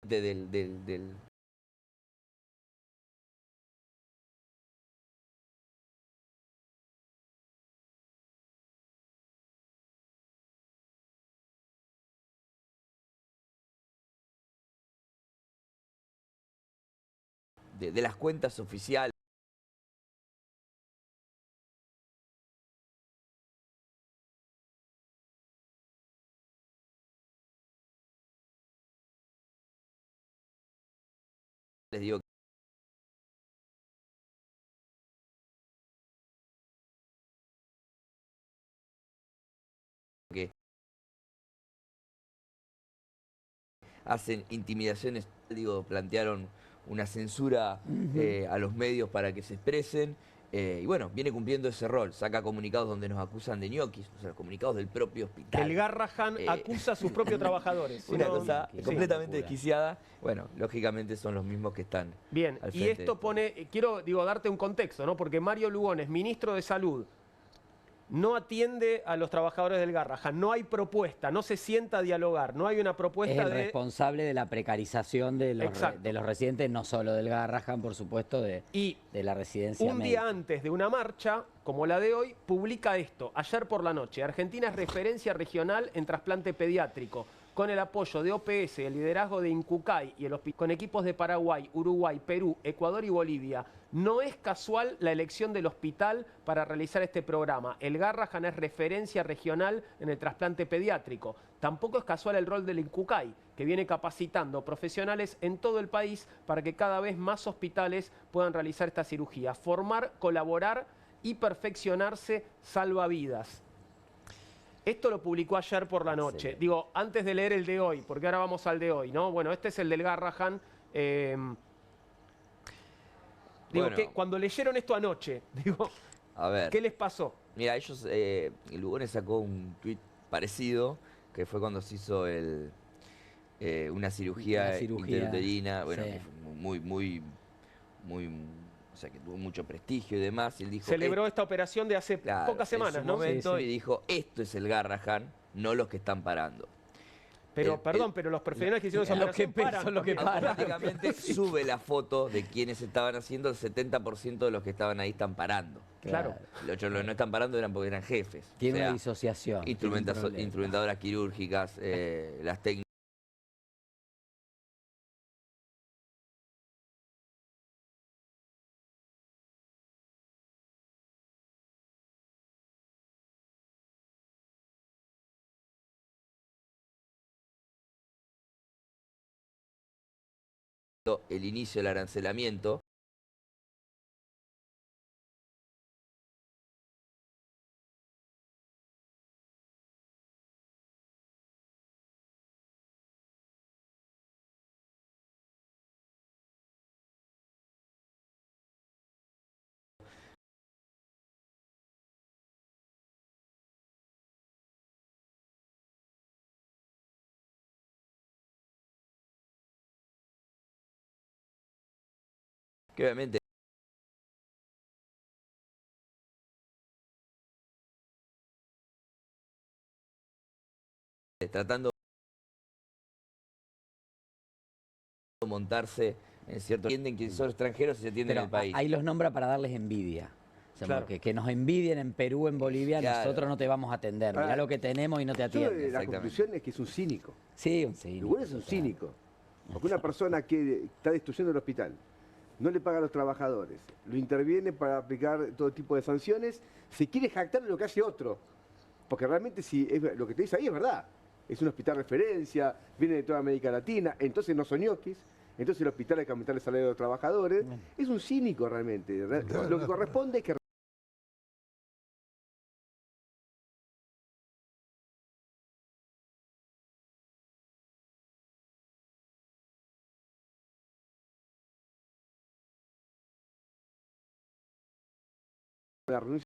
S4: del de las cuentas oficiales. Les digo que hacen intimidaciones, digo, plantearon una censura a los medios para que se expresen. Y bueno, viene cumpliendo ese rol, saca comunicados donde nos acusan de ñoquis, o sea, comunicados del propio hospital.
S1: El Garrahan acusa a sus propios trabajadores.
S4: Una
S1: Uno-
S4: cosa
S1: sí.
S4: completamente desquiciada. Bueno, lógicamente son los mismos que están
S1: Bien,
S4: al
S1: y
S4: frente
S1: esto
S4: de-
S1: pone, quiero darte un contexto, ¿no? Porque Mario Lugones, ministro de Salud, no atiende a los trabajadores del Garrahan, no hay propuesta, no se sienta a dialogar, no hay una
S5: Es
S1: propuesta
S5: el
S1: de...
S5: responsable de la precarización de
S1: Exacto.
S5: de los residentes, no solo del Garrahan, por supuesto,
S1: Y
S5: de la residencia
S1: un
S5: médica.
S1: día antes de una marcha, como la de hoy, publica esto, ayer por la noche. Argentina es referencia regional en trasplante pediátrico, con el apoyo de OPS, el liderazgo de Incucay y con equipos de Paraguay, Uruguay, Perú, Ecuador y Bolivia. No es casual la elección del hospital para realizar este programa. El Garrahan es referencia regional en el trasplante pediátrico. Tampoco es casual el rol del Incucay, que viene capacitando profesionales en todo el país para que cada vez más hospitales puedan realizar esta cirugía. Formar, colaborar y perfeccionarse salva vidas. Esto lo publicó ayer por la noche.
S5: Excelente.
S1: Digo, antes de leer el de hoy, porque ahora vamos al de hoy, ¿no? Bueno, este es el del Garrahan. Digo,
S4: Bueno.
S1: que cuando leyeron esto anoche, digo,
S4: A ver.
S1: ¿qué les pasó?
S4: Mira, ellos, Lugones sacó un tuit parecido, que fue cuando se hizo una cirugía interuterina, bueno,
S5: sí.
S4: que fue muy, o sea, que tuvo mucho prestigio y demás, y él dijo...
S1: Celebró esta operación de hace
S4: claro,
S1: pocas
S4: en
S1: semanas,
S4: su
S1: ¿no?
S4: momento,
S5: Sí, sí.
S4: y dijo, esto es el Garrahan, no los que están parando.
S1: Pero, perdón, pero los profesionales que hicieron esa
S5: los que
S1: operación paran
S5: son los que
S1: también.
S5: paran.
S4: Automáticamente sube la foto de quienes estaban haciendo, el 70% de los que estaban ahí están parando.
S1: Claro.
S4: Los que no están parando eran porque eran jefes.
S5: Tiene
S4: O sea,
S5: una disociación. tiene un problema.
S4: instrumentadoras quirúrgicas, las técnicas. El inicio del arancelamiento. Que obviamente tratando de montarse en cierto... Entienden que son extranjeros y se atienden en
S5: Pero
S4: el país.
S5: ahí los nombra para darles envidia. O sea,
S1: Claro.
S5: que nos envidien en Perú, en Bolivia,
S4: Claro.
S5: nosotros no te vamos a atender. Mirá
S2: Ah,
S5: lo que tenemos y no te
S2: Yo,
S5: atienden.
S2: la
S4: Exactamente.
S2: conclusión es que es un cínico.
S5: Sí, un cínico.
S2: Lugones es un
S5: total.
S2: cínico. Porque una persona que está destruyendo el hospital, no le paga a los trabajadores, lo interviene para aplicar todo tipo de sanciones, se quiere jactar de lo que hace otro. Porque realmente si lo que te dice ahí es verdad. Es un hospital referencia, viene de toda América Latina, entonces no son ñoquis, entonces el hospital hay que aumentar el salario de los trabajadores. Es un cínico realmente. Lo que corresponde es que la renuncia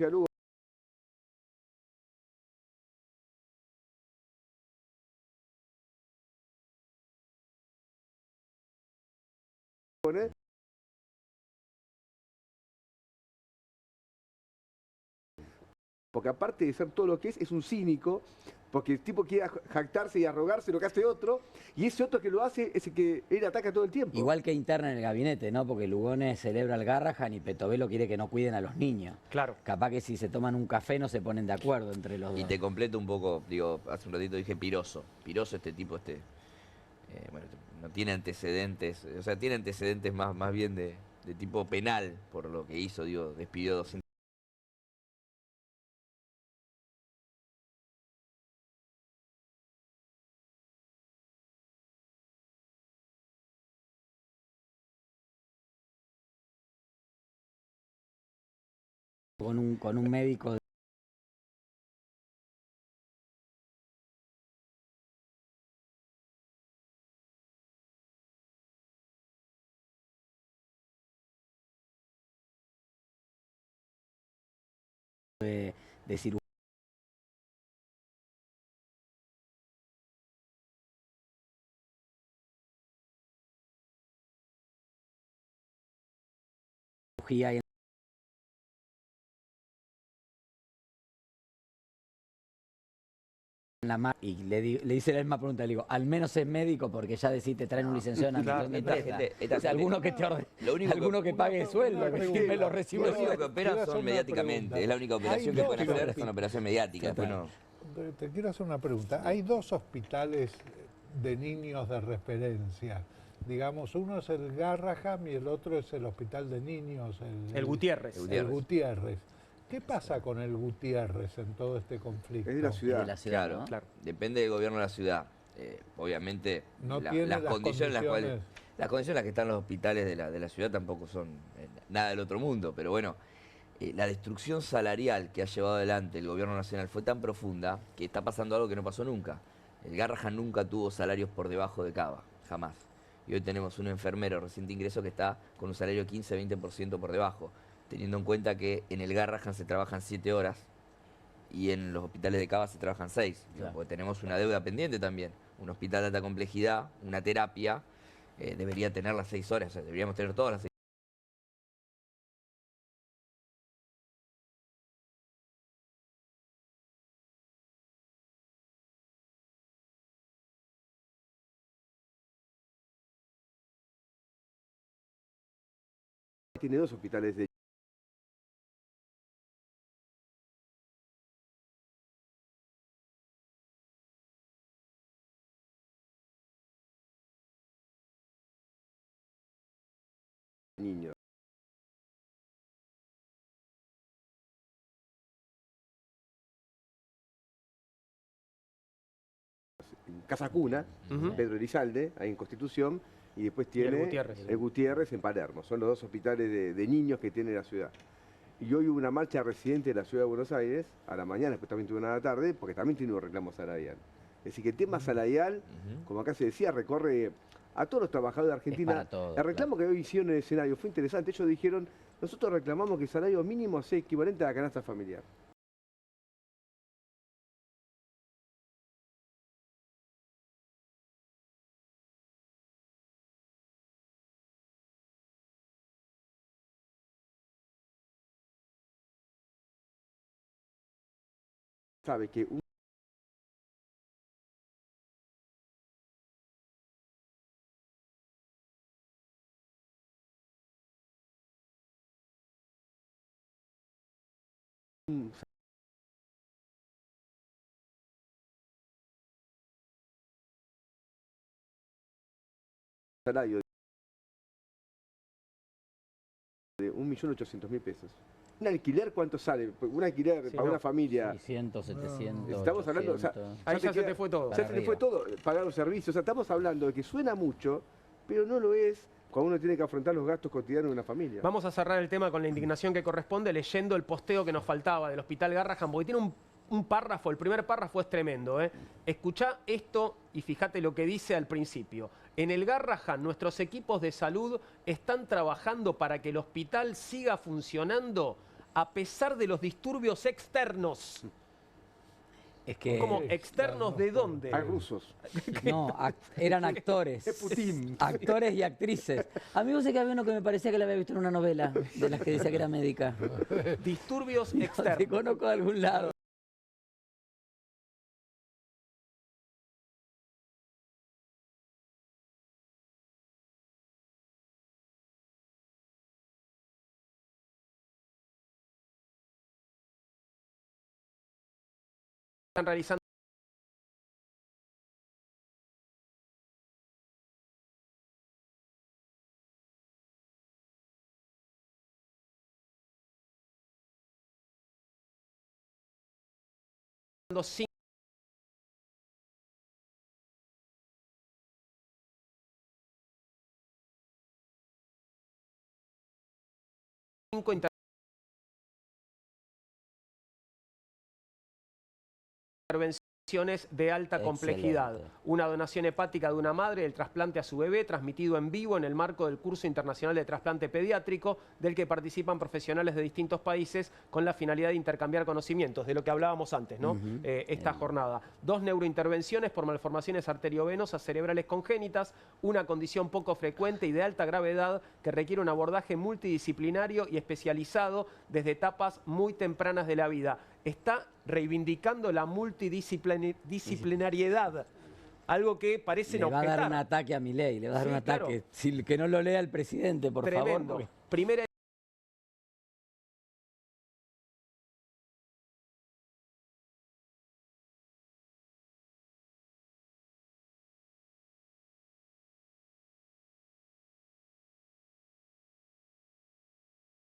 S2: a Lugo porque aparte de ser todo lo que es un cínico, porque el tipo quiere jactarse y arrogarse lo que hace otro, y ese otro que lo hace es el que él ataca todo el tiempo.
S5: Igual que interna en el gabinete, ¿no? Porque Lugones celebra el Garrahan y Petovelo quiere que no cuiden a los niños.
S1: Claro.
S5: Capaz que si se toman un café no se ponen de acuerdo entre los dos.
S4: Y te completo un poco, digo, hace un ratito dije Piroso. Piroso, este tipo, bueno, no tiene antecedentes, o sea, tiene antecedentes más bien de tipo penal por lo que hizo, digo, despidió 200
S5: con un médico de cirugía. Y y le hice la misma pregunta, le digo, al menos es médico, porque ya decís, te traen un licenciado en
S1: Claro,
S5: administración de empresas. O sea, alguno que te alguno que pague sueldo, me lo recibe.
S4: Lo único que operan son mediáticamente. Es la única operación que pueden hacer, es una operación mediática. Después no.
S3: Te quiero hacer una pregunta. Hay dos hospitales de niños de referencia. Digamos, uno es el Garraham y el otro es el Hospital de Niños.
S1: El Gutiérrez.
S3: El Gutiérrez. ¿Qué pasa con el Gutiérrez en todo este conflicto?
S2: Es de la ciudad.
S5: De la ciudad,
S4: Claro,
S5: ¿no?
S1: Claro.
S4: depende del gobierno de la ciudad. Obviamente,
S3: No tiene
S4: las condiciones en las cuales,
S3: condiciones.
S4: las condiciones en las que están los hospitales de la ciudad tampoco son nada del otro mundo, pero bueno, la destrucción salarial que ha llevado adelante el gobierno nacional fue tan profunda que está pasando algo que no pasó nunca. El Garrahan nunca tuvo salarios por debajo de Cava, jamás. Y hoy tenemos un enfermero reciente ingreso que está con un salario 15-20% por debajo, teniendo en cuenta que en el Garrahan se trabajan 7 horas y en los hospitales de Cava se trabajan 6,
S5: Claro.
S4: porque tenemos una deuda pendiente también. Un hospital de alta complejidad, una terapia, debería tener las 6 horas, o sea, deberíamos tener todas las 6
S2: Tiene dos hospitales de niños. En Casa Cuna,
S1: Ujú.
S2: Pedro Elizalde, ahí en Constitución, y después
S1: Y el
S2: tiene
S1: Gutiérrez.
S2: el Gutiérrez en Palermo. Son los dos hospitales de niños que tiene la ciudad. Y hoy hubo una marcha residente de la ciudad de Buenos Aires, a la mañana, después también tuvo una a la tarde, porque también tiene un reclamo salarial. Es decir, que el tema salarial, como acá se decía, recorre a todos los trabajadores de Argentina.
S5: para todos,
S2: el reclamo que hoy hicieron en el escenario fue interesante. Ellos dijeron, nosotros reclamamos que el salario mínimo sea equivalente a la canasta familiar. Sabe que un salario de 1.800.000 pesos. ¿Un alquiler cuánto sale? Un alquiler
S1: Sí,
S2: para
S1: no.
S2: una familia.
S5: 600, 700,
S2: Estamos hablando, o sea,
S5: 800.
S1: Ahí ya se te fue todo.
S2: Ya se te fue todo, pagar los servicios. O sea, estamos hablando de que suena mucho, pero no lo es cuando uno tiene que afrontar los gastos cotidianos de una familia.
S1: Vamos a cerrar el tema con la indignación que corresponde leyendo el posteo que nos faltaba del Hospital Garrahan, porque tiene un párrafo, el primer párrafo es tremendo. Escuchá esto y fíjate lo que dice al principio. En el Garrahan, nuestros equipos de salud están trabajando para que el hospital siga funcionando a pesar de los disturbios externos.
S5: Es que
S1: ¿Cómo? ¿Externos de dónde?
S2: Hay rusos.
S5: no, eran actores.
S2: Es Putin.
S5: Actores y actrices. A mí me sé que había uno que me parecía que la había visto en una novela, de las que decía que era médica.
S1: Disturbios
S5: Te
S1: externos.
S5: conozco de algún lado.
S1: Están realizando cinco intervenciones de alta complejidad.
S5: Excelente.
S1: Una donación hepática de una madre, el trasplante a su bebé, transmitido en vivo en el marco del curso internacional de trasplante pediátrico, del que participan profesionales de distintos países con la finalidad de intercambiar conocimientos, de lo que hablábamos antes, ¿no? Esta jornada. 2 neurointervenciones por malformaciones arteriovenosas cerebrales congénitas, una condición poco frecuente y de alta gravedad que requiere un abordaje multidisciplinario y especializado desde etapas muy tempranas de la vida. Está reivindicando la multidisciplinariedad, algo que parece
S5: Le va a
S1: objetar.
S5: dar un ataque a Milei, le va a dar
S1: Sí,
S5: un ataque.
S1: claro.
S5: Que no lo lea el presidente, por favor.
S1: Tremendo.
S5: Porque...
S1: Primera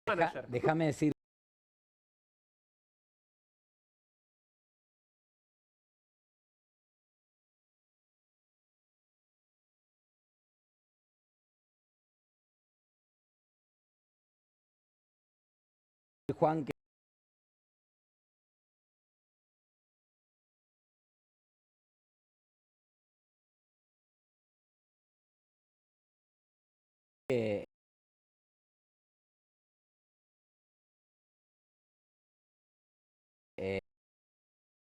S1: manager.
S5: Déjame decir Juan, que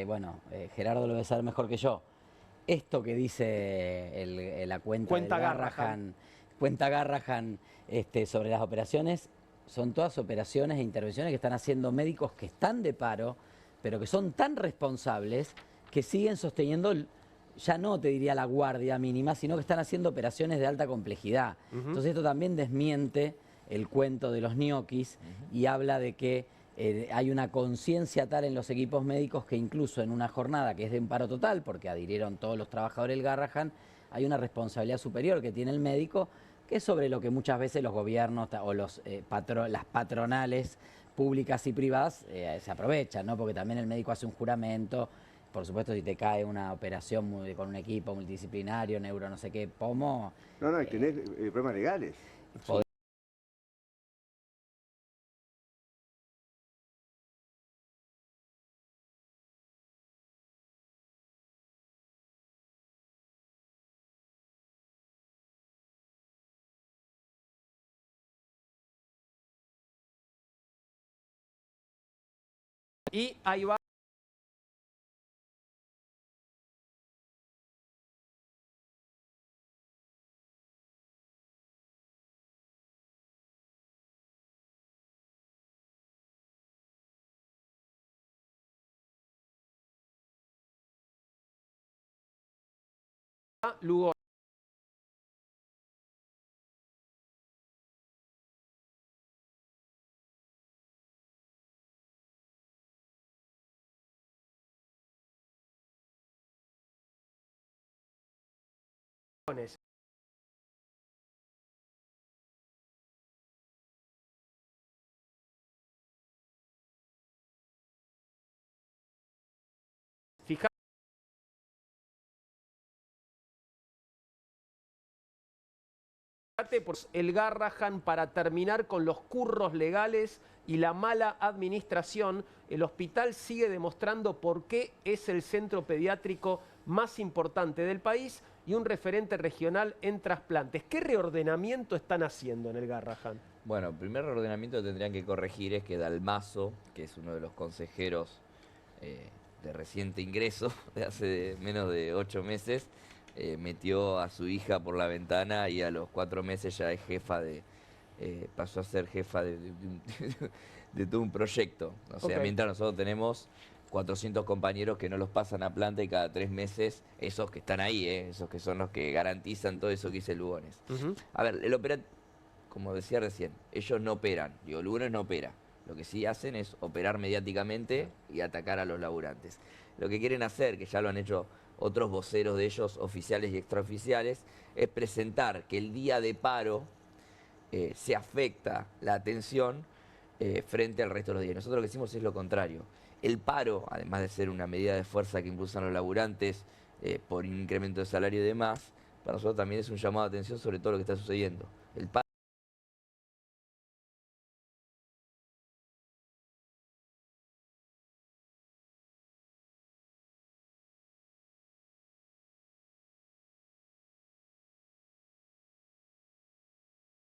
S5: bueno, Gerardo lo debe saber mejor que yo. Esto que dice la cuenta
S1: Cuenta
S5: de
S1: Garrahan.
S5: cuenta Garrahan sobre las operaciones, son todas operaciones e intervenciones que están haciendo médicos que están de paro, pero que son tan responsables que siguen sosteniendo, ya no te diría la guardia mínima, sino que están haciendo operaciones de alta complejidad. Entonces esto también desmiente el cuento de los ñoquis y habla de que hay una conciencia tal en los equipos médicos que incluso en una jornada que es de un paro total, porque adhirieron todos los trabajadores del Garrahan, hay una responsabilidad superior que tiene el médico, que es sobre lo que muchas veces los gobiernos o las patronales públicas y privadas se aprovechan, ¿no? Porque también el médico hace un juramento, por supuesto si te cae una operación con un equipo multidisciplinario, neuro no sé qué, pomo...
S2: No, y tenés problemas legales.
S1: Y ahí va. Lugo. Fíjate por el Garrahan para terminar con los curros legales y la mala administración. El hospital sigue demostrando por qué es el centro pediátrico más importante del país y un referente regional en trasplantes. ¿Qué reordenamiento están haciendo en el Garrahan?
S4: Bueno, el primer reordenamiento que tendrían que corregir es que Dalmazo, que es uno de los consejeros de reciente ingreso, de hace menos de 8 meses, metió a su hija por la ventana y a los 4 meses ya es jefa pasó a ser jefa de todo un proyecto. O sea, mientras nosotros tenemos 400 compañeros que no los pasan a planta y cada 3 meses, esos que están ahí, esos que son los que garantizan todo eso que dice Lugones. A ver, el operativo, como decía recién, ellos no operan, digo, Lugones no opera. Lo que sí hacen es operar mediáticamente y atacar a los laburantes. Lo que quieren hacer, que ya lo han hecho otros voceros de ellos, oficiales y extraoficiales, es presentar que el día de paro se afecta la atención frente al resto de los días. Nosotros lo que decimos es lo contrario. El paro, además de ser una medida de fuerza que impulsan los laburantes por incremento de salario y demás, para nosotros también es un llamado de atención sobre todo lo que está sucediendo. El paro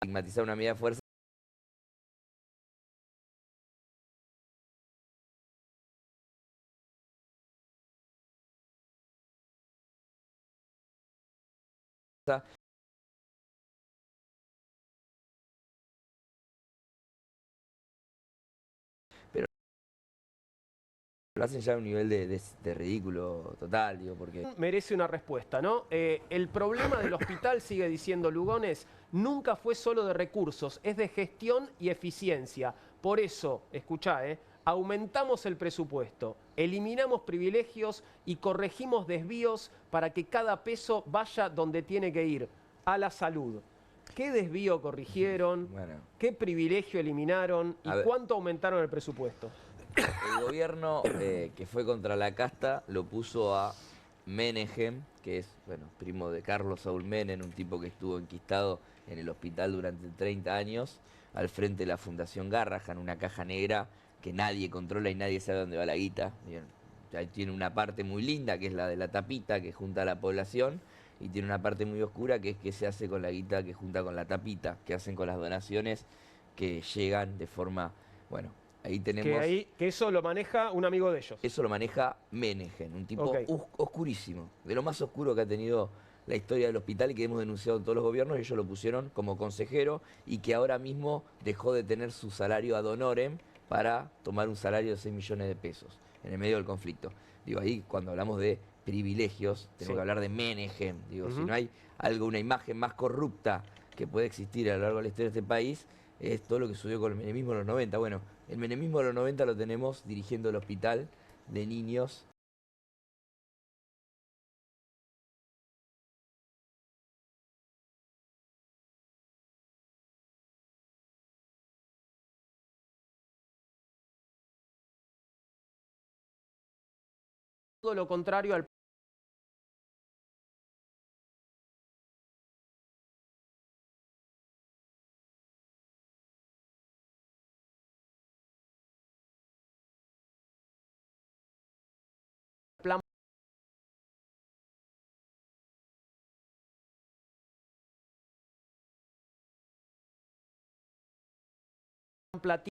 S4: estigmatizar una medida de fuerza. Pero lo hacen ya a un nivel de ridículo total, digo, porque...
S1: Merece una respuesta, ¿no? El problema del hospital, sigue diciendo Lugones, nunca fue solo de recursos, es de gestión y eficiencia. Por eso, escuchá, aumentamos el presupuesto, eliminamos privilegios y corregimos desvíos para que cada peso vaya donde tiene que ir, a la salud. ¿Qué desvío corrigieron?
S4: Bueno.
S1: ¿Qué privilegio eliminaron? ¿Y cuánto aumentaron el presupuesto?
S4: El gobierno que fue contra la casta lo puso a Menem, que es, bueno, primo de Carlos Saúl Menem, un tipo que estuvo enquistado en el hospital durante 30 años, al frente de la Fundación Garrahan, una caja negra que nadie controla y nadie sabe dónde va la guita. Bien, ahí tiene una parte muy linda, que es la de la tapita, que junta a la población, y tiene una parte muy oscura, que es que se hace con la guita que junta con la tapita, que hacen con las donaciones que llegan de forma, bueno... Ahí tenemos...
S1: Que eso lo maneja un amigo de ellos.
S4: Eso lo maneja Menem, un tipo oscurísimo, de lo más oscuro que ha tenido la historia del hospital y que hemos denunciado en todos los gobiernos. Ellos lo pusieron como consejero y que ahora mismo dejó de tener su salario ad honorem para tomar un salario de 6 millones de pesos en el medio del conflicto. Digo, ahí cuando hablamos de privilegios, tenemos que hablar de Menem. Digo, si no hay algo, una imagen más corrupta que puede existir a lo largo de la historia de este país, es todo lo que sucedió con el menemismo en los 90. Bueno, el menemismo de los 90 lo tenemos dirigiendo el hospital de niños.
S1: Todo lo contrario al plan platita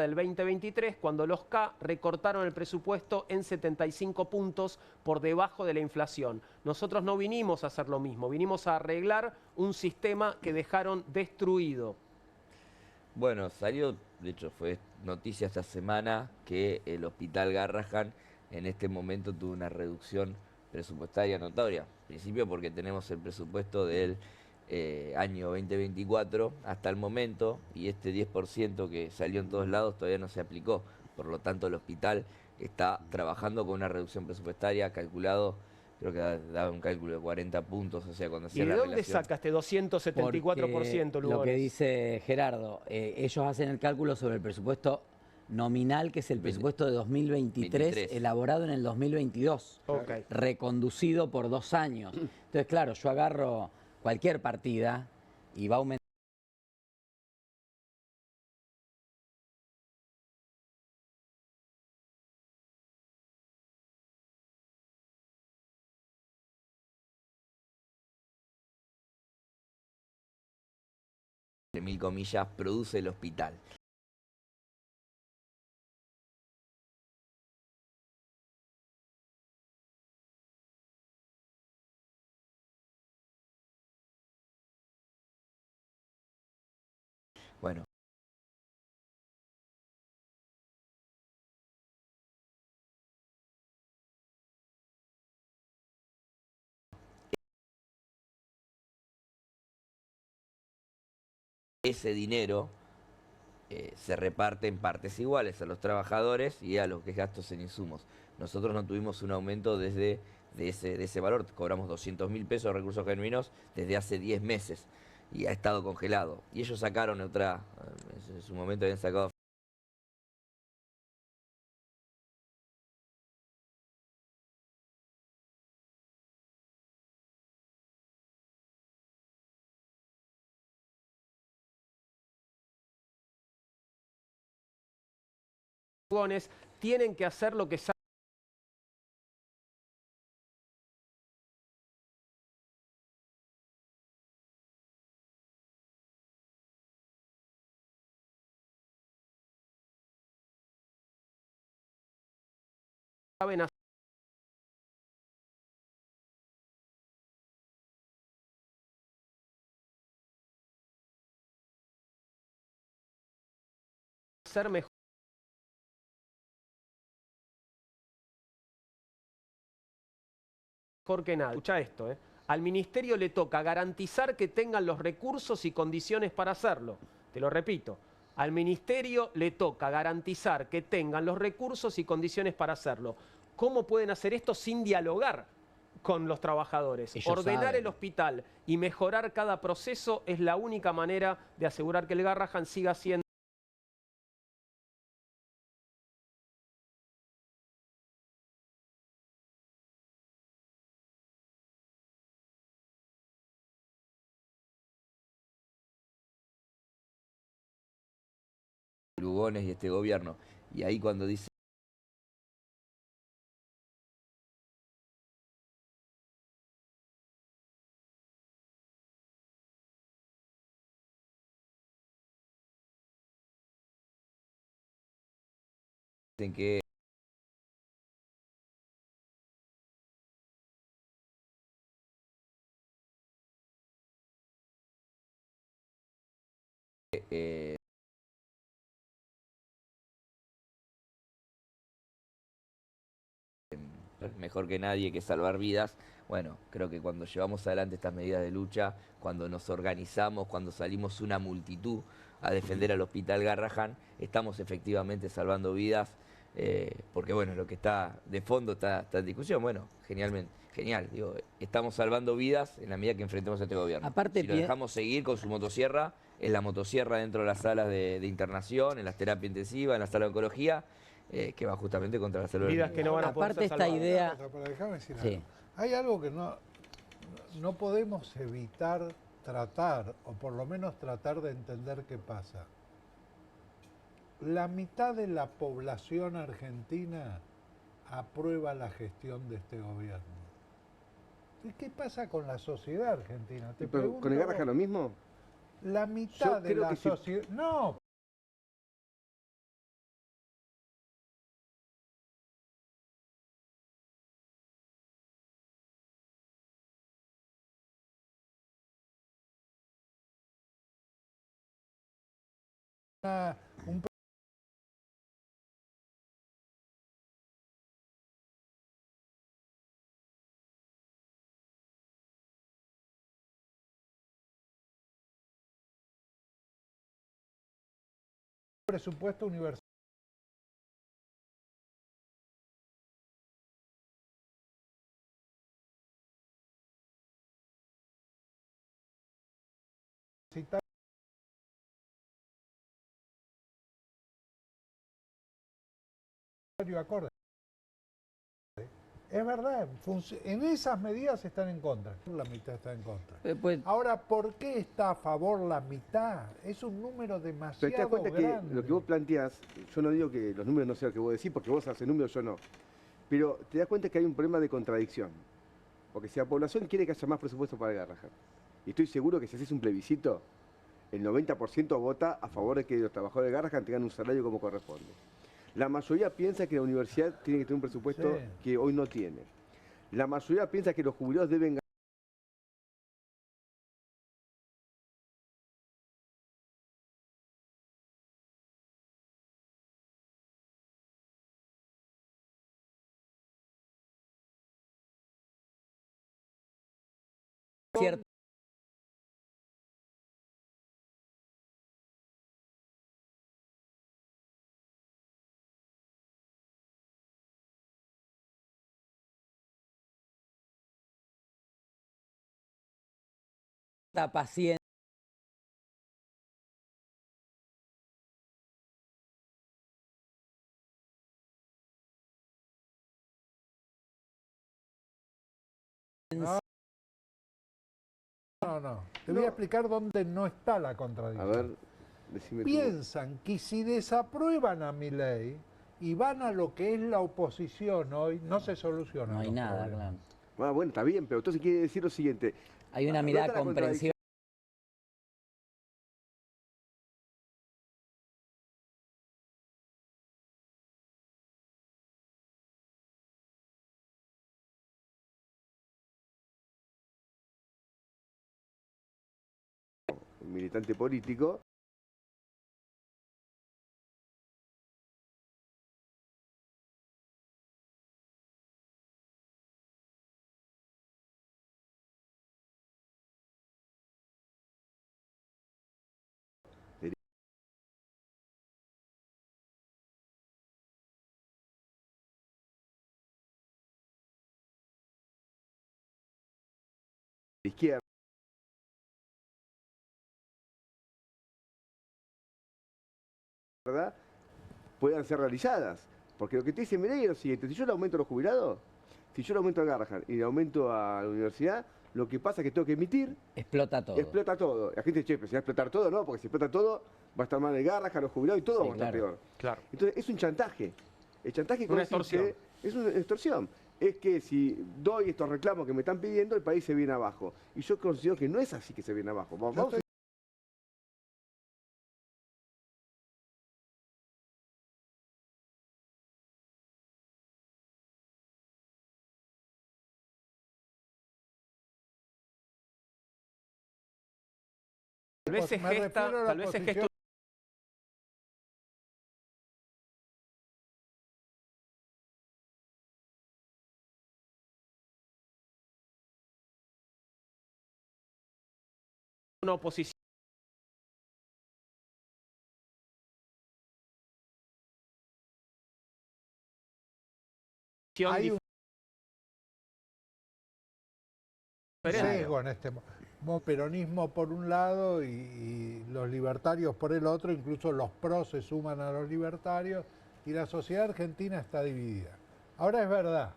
S1: del 2023, cuando los K recortaron el presupuesto en 75 puntos por debajo de la inflación. Nosotros no vinimos a hacer lo mismo, vinimos a arreglar un sistema que dejaron destruido.
S4: Bueno, salió, de hecho fue noticia esta semana, que el hospital Garrahan en este momento tuvo una reducción presupuestaria notoria. En principio porque tenemos el presupuesto del año 2024 hasta el momento, y este 10% que salió en todos lados todavía no se aplicó. Por lo tanto, el hospital está trabajando con una reducción presupuestaria calculado, creo que daba un cálculo de 40 puntos, o sea, cuando hacía la relación.
S1: ¿Y de dónde saca este 274%, Lugones?
S5: Lo que dice Gerardo, ellos hacen el cálculo sobre el presupuesto nominal, que es el presupuesto de 2023, elaborado en el 2022, reconducido por 2 años. Entonces, claro, yo agarro cualquier partida y va aumentando
S4: entre mil comillas, produce el hospital. Bueno. Ese dinero se reparte en partes iguales a los trabajadores y a los que gastos en insumos. Nosotros no tuvimos un aumento de ese valor, cobramos 200.000 pesos de recursos genuinos desde hace 10 meses y ha estado congelado. Y ellos sacaron en su momento habían sacado
S1: Lugones, tienen que hacer lo que saben hacer mejor que nada. Escucha esto, ¿eh? Al ministerio le toca garantizar que tengan los recursos y condiciones para hacerlo. Te lo repito. Al ministerio le toca garantizar que tengan los recursos y condiciones para hacerlo. ¿Cómo pueden hacer esto sin dialogar con los trabajadores?
S5: Ellos
S1: Ordenar
S5: saben.
S1: el hospital y mejorar cada proceso es la única manera de asegurar que el Garrahan siga siendo
S4: Lugones y este gobierno. Y ahí cuando dicen que mejor que nadie, que salvar vidas. Bueno, creo que cuando llevamos adelante estas medidas de lucha, cuando nos organizamos, cuando salimos una multitud a defender al Hospital Garrahan, estamos efectivamente salvando vidas, porque bueno, lo que está de fondo está en discusión. Bueno, genial, digo, estamos salvando vidas en la medida que enfrentemos a este gobierno.
S5: Aparte,
S4: si lo dejamos seguir con su motosierra, es la motosierra dentro de las salas de internación, en las terapias intensivas, en la sala de oncología, que va justamente contra la salud del
S1: vidas
S4: niño.
S1: que no van a poder
S5: Aparte
S1: ser
S5: esta
S1: salvadas.
S5: idea...
S3: Pero déjame decir
S5: Sí.
S3: algo. Hay algo que no podemos evitar tratar, o por lo menos tratar de entender qué pasa. La mitad de la población argentina aprueba la gestión de este gobierno. ¿Y qué pasa con la sociedad argentina? Te
S2: Pero, ¿con el
S3: pregunto,
S2: Garrahan lo mismo?
S3: la mitad
S2: Yo
S3: de
S2: creo
S3: la
S2: que sí.
S3: sociedad... No, un presupuesto universitario acorde. Es verdad, en esas medidas están en contra, la mitad está en contra.
S5: pues,
S3: Ahora, ¿por qué está a favor la mitad? Es un número
S2: Pero te das
S3: demasiado
S2: cuenta que
S3: grande.
S2: lo que vos planteás, yo no digo que los números no sean lo que vos decís, porque vos haces números, yo no. Pero te das cuenta que hay un problema de contradicción. Porque si la población quiere que haya más presupuesto para el Garrahan, y estoy seguro que si haces un plebiscito, el 90% vota a favor de que los trabajadores de Garrahan tengan un salario como corresponde. La mayoría piensa que la universidad tiene que tener un presupuesto
S3: Sí.
S2: que hoy no tiene. La mayoría piensa que los jubilados deben
S5: cierto. Paciencia.
S3: No. Te voy a explicar dónde no está la
S2: A
S3: contradicción.
S2: ver, decime tú.
S3: Piensan que si desaprueban a mi ley y van a lo que es la oposición hoy, no se soluciona.
S5: No hay nada, claro.
S2: Ah, bueno, está bien, pero entonces quiere decir lo siguiente.
S5: Hay una
S2: ¿Dónde
S5: mirada
S2: está la
S5: comprensiva.
S2: militante político, de izquierda, ¿verdad?, puedan ser realizadas. Porque lo que te dice Milei es lo siguiente: si yo le aumento a los jubilados, si yo le aumento a Garrahan y le aumento a la universidad, lo que pasa es que tengo que emitir.
S5: Explota todo.
S2: Explota todo. La gente dice, che, pero si va a explotar todo, no, porque si explota todo, va a estar mal el Garrahan, los jubilados y todo
S5: Sí,
S2: va a estar
S5: claro.
S2: peor.
S1: Claro.
S2: Entonces, es un chantaje. El chantaje
S1: Una
S2: consiste, es una extorsión. Es que si doy estos reclamos que me están pidiendo, el país se viene abajo. Y yo considero que no es así que se viene abajo. Vamos
S1: Tal vez se
S3: Me
S1: gesta,
S3: refiero a la
S1: tal vez se
S3: posición-
S1: gesta una oposición
S3: Hay un
S1: diferente.
S3: sesgo en este peronismo por un lado y los libertarios por el otro, incluso los pros se suman a los libertarios y la sociedad argentina está dividida. Ahora es verdad,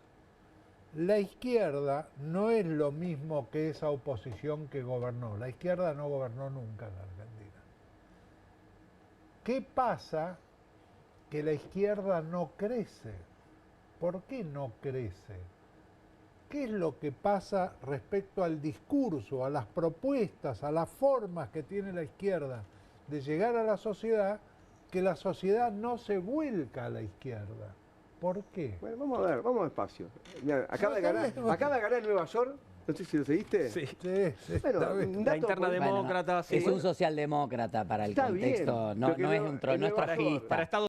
S3: la izquierda no es lo mismo que esa oposición que gobernó. La izquierda no gobernó nunca en la Argentina. ¿Qué pasa? Que la izquierda no crece. ¿Por qué no crece? ¿Qué es lo que pasa respecto al discurso, a las propuestas, a las formas que tiene la izquierda de llegar a la sociedad, que la sociedad no se vuelca a la izquierda? ¿Por qué?
S2: Bueno, vamos a ver, vamos despacio. Mirá, acaba de ganar Nueva York, no sé si lo seguiste.
S1: Sí.
S3: Sí,
S2: Bueno,
S3: está bien.
S2: un
S1: La
S2: dato
S1: interna
S2: por-
S1: demócrata, sí.
S5: Es un socialdemócrata para el
S2: Está bien,
S5: contexto, no,
S2: pero que
S5: no es
S2: no-
S5: un
S2: en
S5: no es
S2: Nueva York,
S5: trotskista.
S1: Para Estados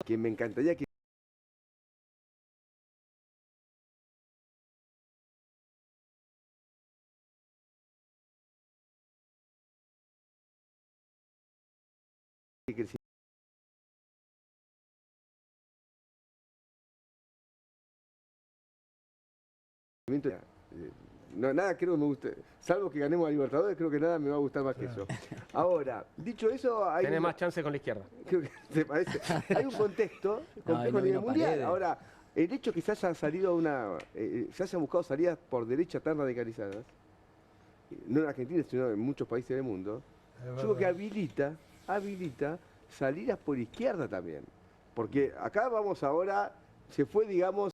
S2: que me encantaría que creciera. No, nada creo que me guste, salvo que ganemos a Libertadores, creo que nada me va a gustar más que eso. Ahora, dicho eso, hay
S1: tenés más chance con la izquierda.
S2: creo que te parece, hay un contexto complejo a nivel
S5: vino
S2: mundial.
S5: Paredes.
S2: Ahora, el hecho que se haya salido se hayan buscado salidas por derecha tan radicalizadas, no en Argentina, sino en muchos países del mundo, yo creo que habilita salidas por izquierda también. Porque acá vamos ahora, se fue, digamos,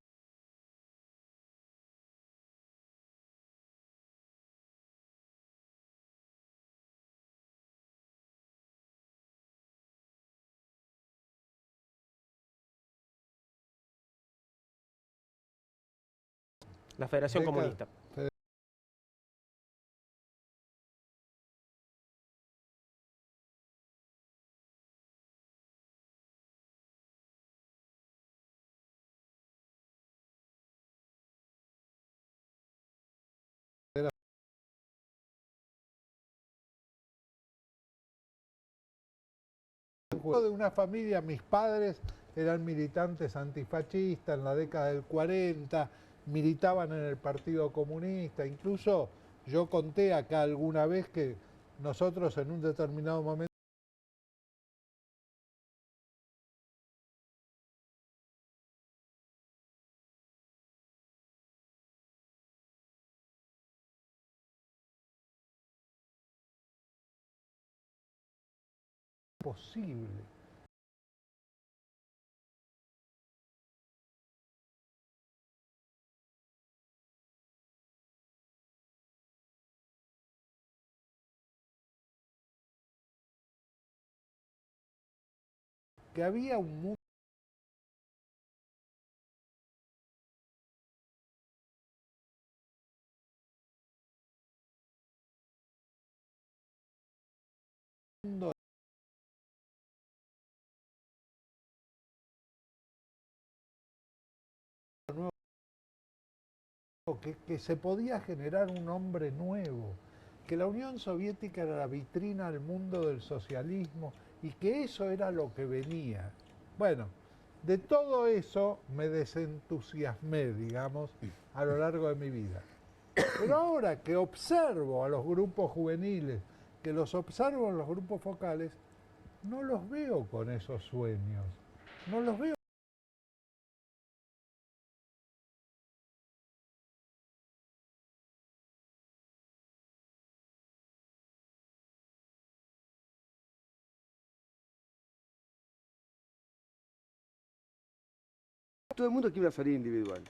S1: La Federación
S3: Década.
S1: Comunista.
S3: De una familia, mis padres eran militantes antifascistas en la década del 40, militaban en el Partido Comunista, incluso yo conté acá alguna vez que nosotros en un determinado momento posible. que había un mundo nuevo, que se podía generar un hombre nuevo, que la Unión Soviética era la vitrina al mundo del socialismo y que eso era lo que venía. Bueno, de todo eso me desentusiasmé, digamos, a lo largo de mi vida. Pero ahora que observo a los grupos juveniles, que los observo en los grupos focales, no los veo con esos sueños, no los veo.
S2: Todo el mundo quiere una salida individual.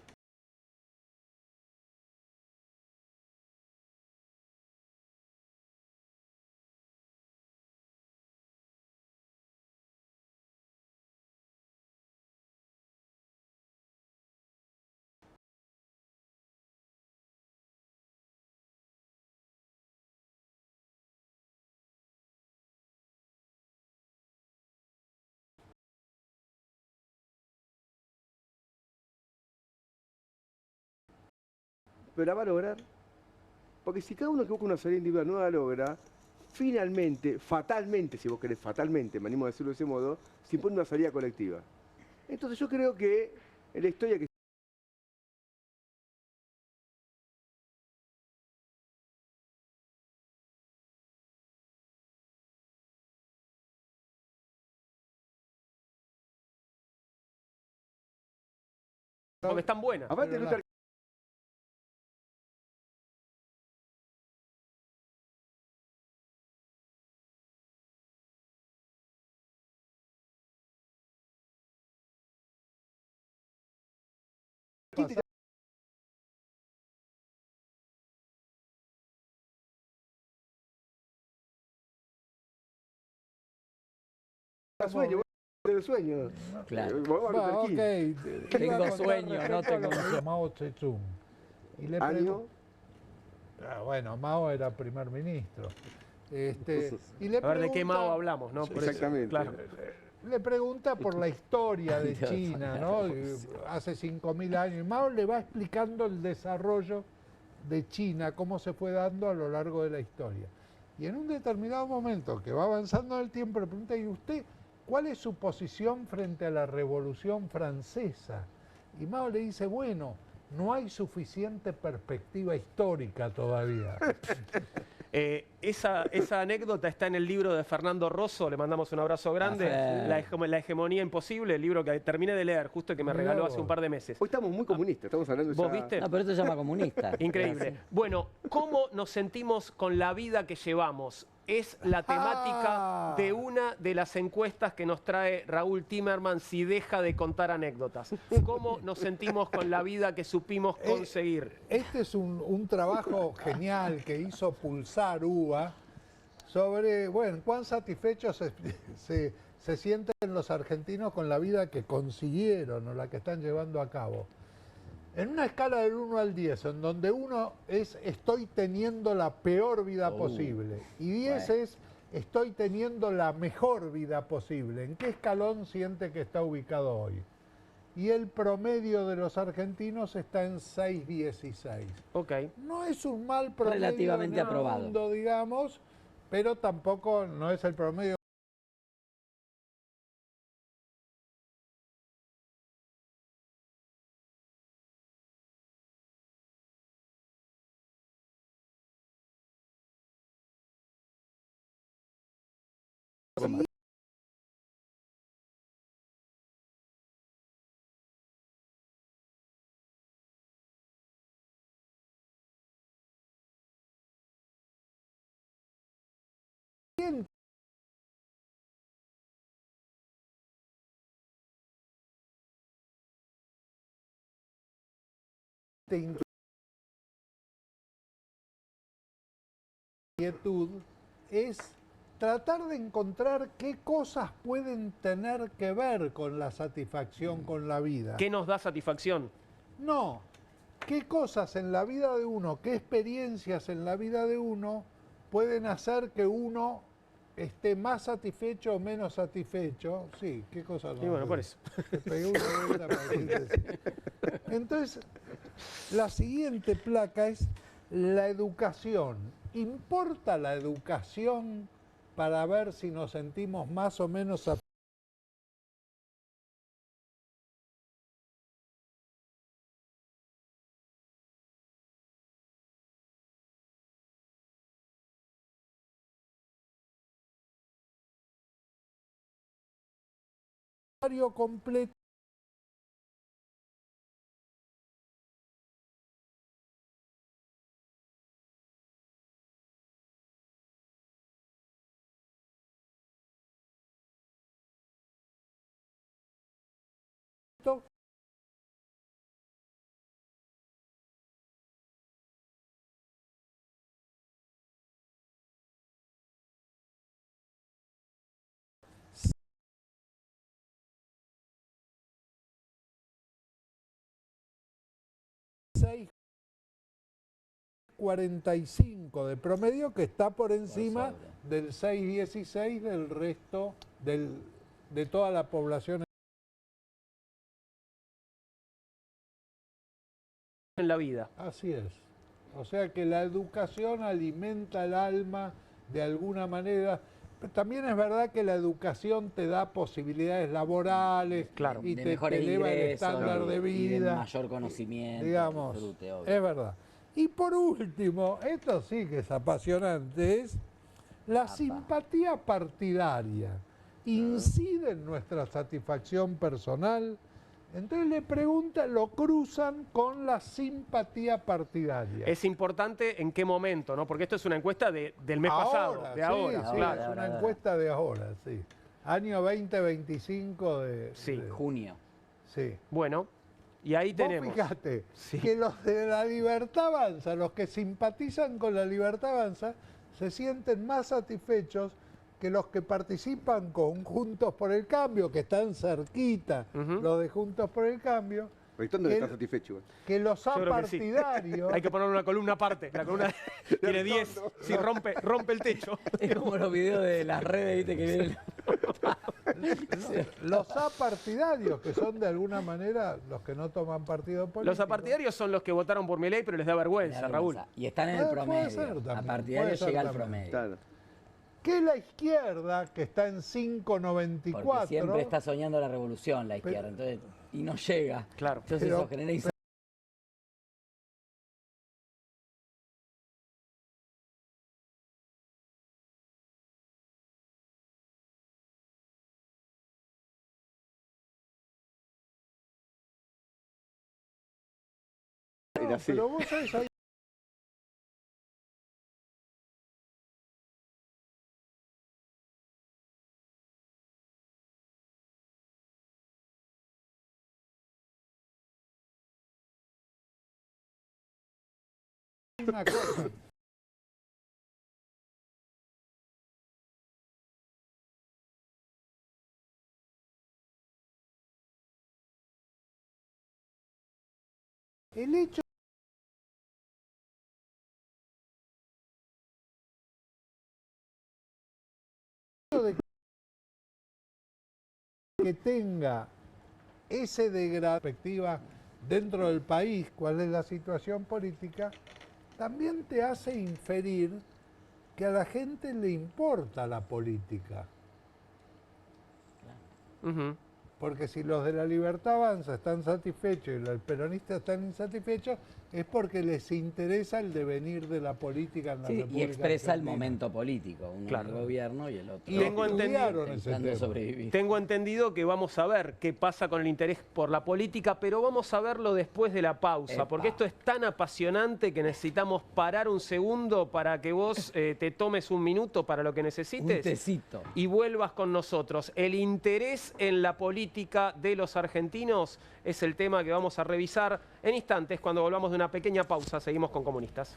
S2: Pero la va a lograr. Porque si cada uno que busca una salida individual no la logra, finalmente, fatalmente, si vos querés, fatalmente, me animo a decirlo de ese modo, se impone una salida colectiva. Entonces yo creo que en la historia que
S1: Porque están buenas.
S2: aparte de luchar sueño, del sueño.
S5: Claro.
S3: Bueno, ok,
S5: Tengo sueño, no tengo
S3: sueño. Mao Zedong. Y le
S2: Año.
S3: bueno, Mao era primer ministro. Y le
S1: A ver de qué
S3: pregunta-
S1: Mao hablamos, ¿no? Por eso,
S2: Exactamente.
S1: claro.
S3: Le pregunta por la historia de
S5: Dios,
S3: China, ¿no? Hace 5.000 años. Y Mao le va explicando el desarrollo de China, cómo se fue dando a lo largo de la historia. Y en un determinado momento, que va avanzando en el tiempo, le pregunta, ¿y usted cuál es su posición frente a la Revolución Francesa? Y Mao le dice, bueno, no hay suficiente perspectiva histórica todavía.
S1: Esa anécdota está en el libro de Fernando Rosso, le mandamos un abrazo grande, La hegemonía imposible, el libro que terminé de leer, justo que me
S3: Mirá
S1: regaló
S3: vos.
S1: hace un par de meses.
S2: Hoy estamos muy comunistas, estamos hablando
S1: ¿Vos
S2: ya...
S1: viste?
S5: No, pero esto se llama comunista.
S1: Increíble. Bueno, ¿cómo nos sentimos con la vida que llevamos? Es la temática de una de las encuestas que nos trae Raúl Timerman si deja de contar anécdotas. ¿Cómo nos sentimos con la vida que supimos conseguir?
S3: Este es un trabajo genial que hizo Pulsar UBA sobre, bueno, cuán satisfechos se sienten los argentinos con la vida que consiguieron o la que están llevando a cabo. En una escala del 1 al 10, en donde 1 es estoy teniendo la peor vida posible y 10
S5: bueno.
S3: es estoy teniendo la mejor vida posible, ¿en qué escalón siente que está ubicado hoy? Y el promedio de los argentinos está en 6,16.
S1: Ok.
S3: No es un mal promedio
S5: Relativamente
S3: en el
S5: aprobado.
S3: mundo, digamos, pero tampoco no es el promedio. Inquietud es tratar de encontrar qué cosas pueden tener que ver con la satisfacción con la vida.
S1: ¿Qué nos da satisfacción?
S3: No, qué cosas en la vida de uno, qué experiencias en la vida de uno pueden hacer que uno esté más satisfecho o menos satisfecho. Sí, qué cosas.
S1: Y bueno, por eso.
S3: Te pegué una vuelta para decirte sí. Entonces, la siguiente placa es la educación. ¿Importa la educación para ver si nos sentimos más o menos satisfechos? Completo .645 de promedio, que está por encima del 6,16 del resto de toda la población.
S1: En la vida.
S3: Así es. O sea que la educación alimenta el alma de alguna manera. Pero también es verdad que la educación te da posibilidades laborales,
S1: claro,
S3: y
S5: de
S3: te
S5: mejores
S3: eleva el
S5: ingresos,
S3: estándar de
S5: y de
S3: vida.
S5: mayor conocimiento,
S3: Digamos,
S5: disfrute, obvio.
S3: es verdad. Y por último, esto sí que es apasionante, es la simpatía partidaria. ¿Incide en nuestra satisfacción personal? Entonces le preguntan, lo cruzan con la simpatía partidaria.
S1: Es importante en qué momento, ¿no? Porque esto es una encuesta del mes pasado, de
S3: sí,
S1: ahora,
S3: sí,
S1: claro.
S3: es una encuesta de ahora, sí. Año 2025
S1: Sí.
S5: Junio.
S3: Sí.
S1: Bueno, y ahí tenemos.
S3: Fíjate,
S1: Sí.
S3: que los de la Libertad Avanza, los que simpatizan con la Libertad Avanza, se sienten más satisfechos que los que participan con Juntos por el Cambio, que están cerquita, los de Juntos por el Cambio,
S2: Ritondo está satisfecho.
S3: que los
S1: Yo creo que sí.
S3: apartidarios...
S1: Hay que poner una columna aparte. La columna tiene 10. Si rompe el techo.
S5: Es como los videos de las redes, ¿viste? Que vienen.
S3: Los apartidarios, que son de alguna manera los que no toman partido político.
S1: Los apartidarios son los que votaron por Milei, pero les da vergüenza, Raúl.
S5: Y están en el
S3: Puede
S5: promedio.
S3: ser también,
S5: Apartidario
S3: puede ser
S5: llega al
S3: también.
S5: promedio.
S2: Claro.
S3: Que la izquierda, que está en 5,94...
S5: Porque siempre está soñando la revolución la izquierda, entonces, y no llega.
S1: Claro.
S5: Entonces
S3: Pero-
S5: eso genera
S2: Era así.
S3: Pero vos sabés, hay una cosa. El hecho de que tenga ese degrado perspectiva dentro del país, cuál es la situación política, también te hace inferir que a la gente le importa la política.
S1: Ujú.
S3: Porque si los de la Libertad Avanza están satisfechos y los peronistas están insatisfechos, es porque les interesa el devenir de la política en la
S5: sí,
S3: República
S5: y expresa el
S3: Argentina.
S5: momento político, uno
S1: Claro.
S5: en el gobierno y el otro
S3: Y
S1: Tengo
S3: estudiaron ese
S5: intentando
S3: tema.
S5: sobrevivir.
S1: Tengo entendido que vamos a ver qué pasa con el interés por la política, pero vamos a verlo después de la pausa,
S5: Epa.
S1: porque esto es tan apasionante que necesitamos parar un segundo para que vos te tomes un minuto para lo que
S5: Un
S1: necesites
S5: tecito.
S1: y vuelvas con nosotros. El interés en la política de los argentinos es el tema que vamos a revisar en instantes cuando volvamos de una pequeña pausa. Seguimos con Comunistas.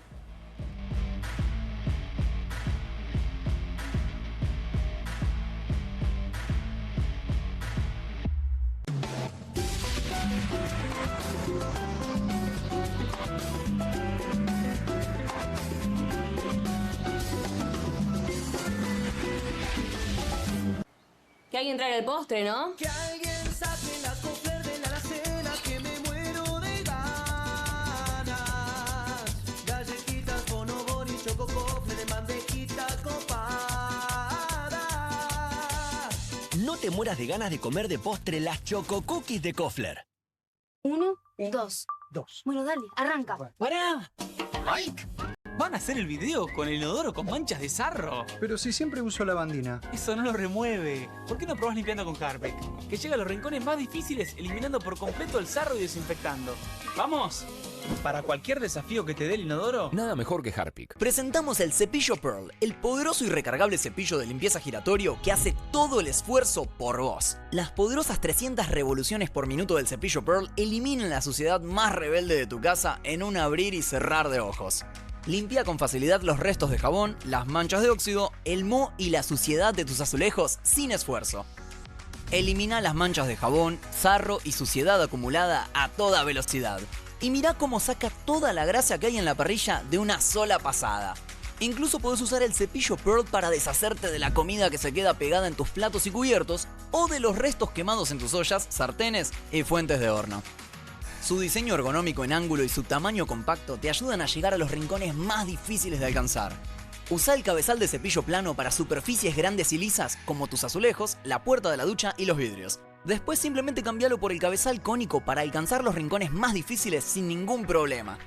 S6: Que alguien traiga el postre, ¿no?
S7: Que alguien saque la Kofler de la alacena, que me muero de ganas. Galletitas, bonobón y choco Kofler de bandejita copada.
S8: No te mueras de ganas de comer de postre las Choco Cookies de Kofler.
S9: 1, 2. Bueno, dale, arranca.
S10: ¡Pará! ¡Mike! ¿Van a hacer el video con el inodoro con manchas de sarro?
S11: Pero si siempre uso lavandina.
S10: Eso no lo remueve. ¿Por qué no probás limpiando con Harpic? Que llega a los rincones más difíciles eliminando por completo el sarro y desinfectando. ¡Vamos! Para cualquier desafío que te dé el inodoro,
S12: nada mejor que Harpic.
S8: Presentamos el cepillo Pearl, el poderoso y recargable cepillo de limpieza giratorio que hace todo el esfuerzo por vos. Las poderosas 300 revoluciones por minuto del cepillo Pearl eliminan la suciedad más rebelde de tu casa en un abrir y cerrar de ojos. Limpia con facilidad los restos de jabón, las manchas de óxido, el moho y la suciedad de tus azulejos sin esfuerzo. Elimina las manchas de jabón, sarro y suciedad acumulada a toda velocidad. Y mirá cómo saca toda la grasa que hay en la parrilla de una sola pasada. Incluso podés usar el cepillo Pearl para deshacerte de la comida que se queda pegada en tus platos y cubiertos o de los restos quemados en tus ollas, sartenes y fuentes de horno. Su diseño ergonómico en ángulo y su tamaño compacto te ayudan a llegar a los rincones más difíciles de alcanzar. Usa el cabezal de cepillo plano para superficies grandes y lisas como tus azulejos, la puerta de la ducha y los vidrios. Después simplemente cambialo por el cabezal cónico para alcanzar los rincones más difíciles sin ningún problema.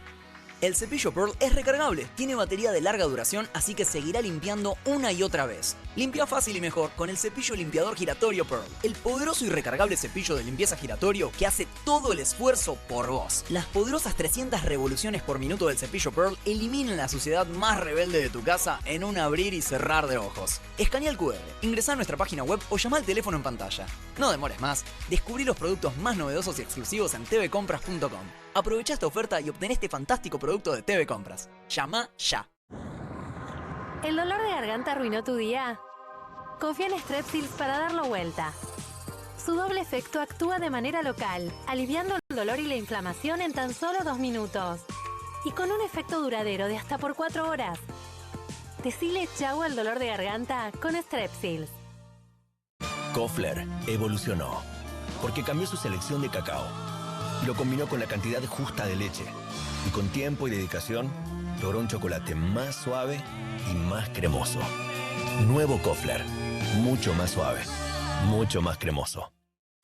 S8: El cepillo Pearl es recargable, tiene batería de larga duración, así que seguirá limpiando una y otra vez. Limpia fácil y mejor con el cepillo limpiador giratorio Pearl, el poderoso y recargable cepillo de limpieza giratorio que hace todo el esfuerzo por vos. Las poderosas 300 revoluciones por minuto del cepillo Pearl eliminan la suciedad más rebelde de tu casa en un abrir y cerrar de ojos. Escanea el QR, ingresá a nuestra página web o llama al teléfono en pantalla. No demores más, descubrí los productos más novedosos y exclusivos en tvcompras.com. Aprovecha esta oferta y obtén este fantástico producto de TV Compras. Llama ya.
S13: ¿El dolor de garganta arruinó tu día? Confía en Strepsils para darlo vuelta. Su doble efecto actúa de manera local, aliviando el dolor y la inflamación en tan solo 2 minutos. Y con un efecto duradero de hasta por 4 horas. Decile chau al dolor de garganta con Strepsils.
S8: Kofler evolucionó porque cambió su selección de cacao. Lo combinó con la cantidad justa de leche y con tiempo y dedicación logró un chocolate más suave y más cremoso. Nuevo Kofler, mucho más suave, mucho más cremoso.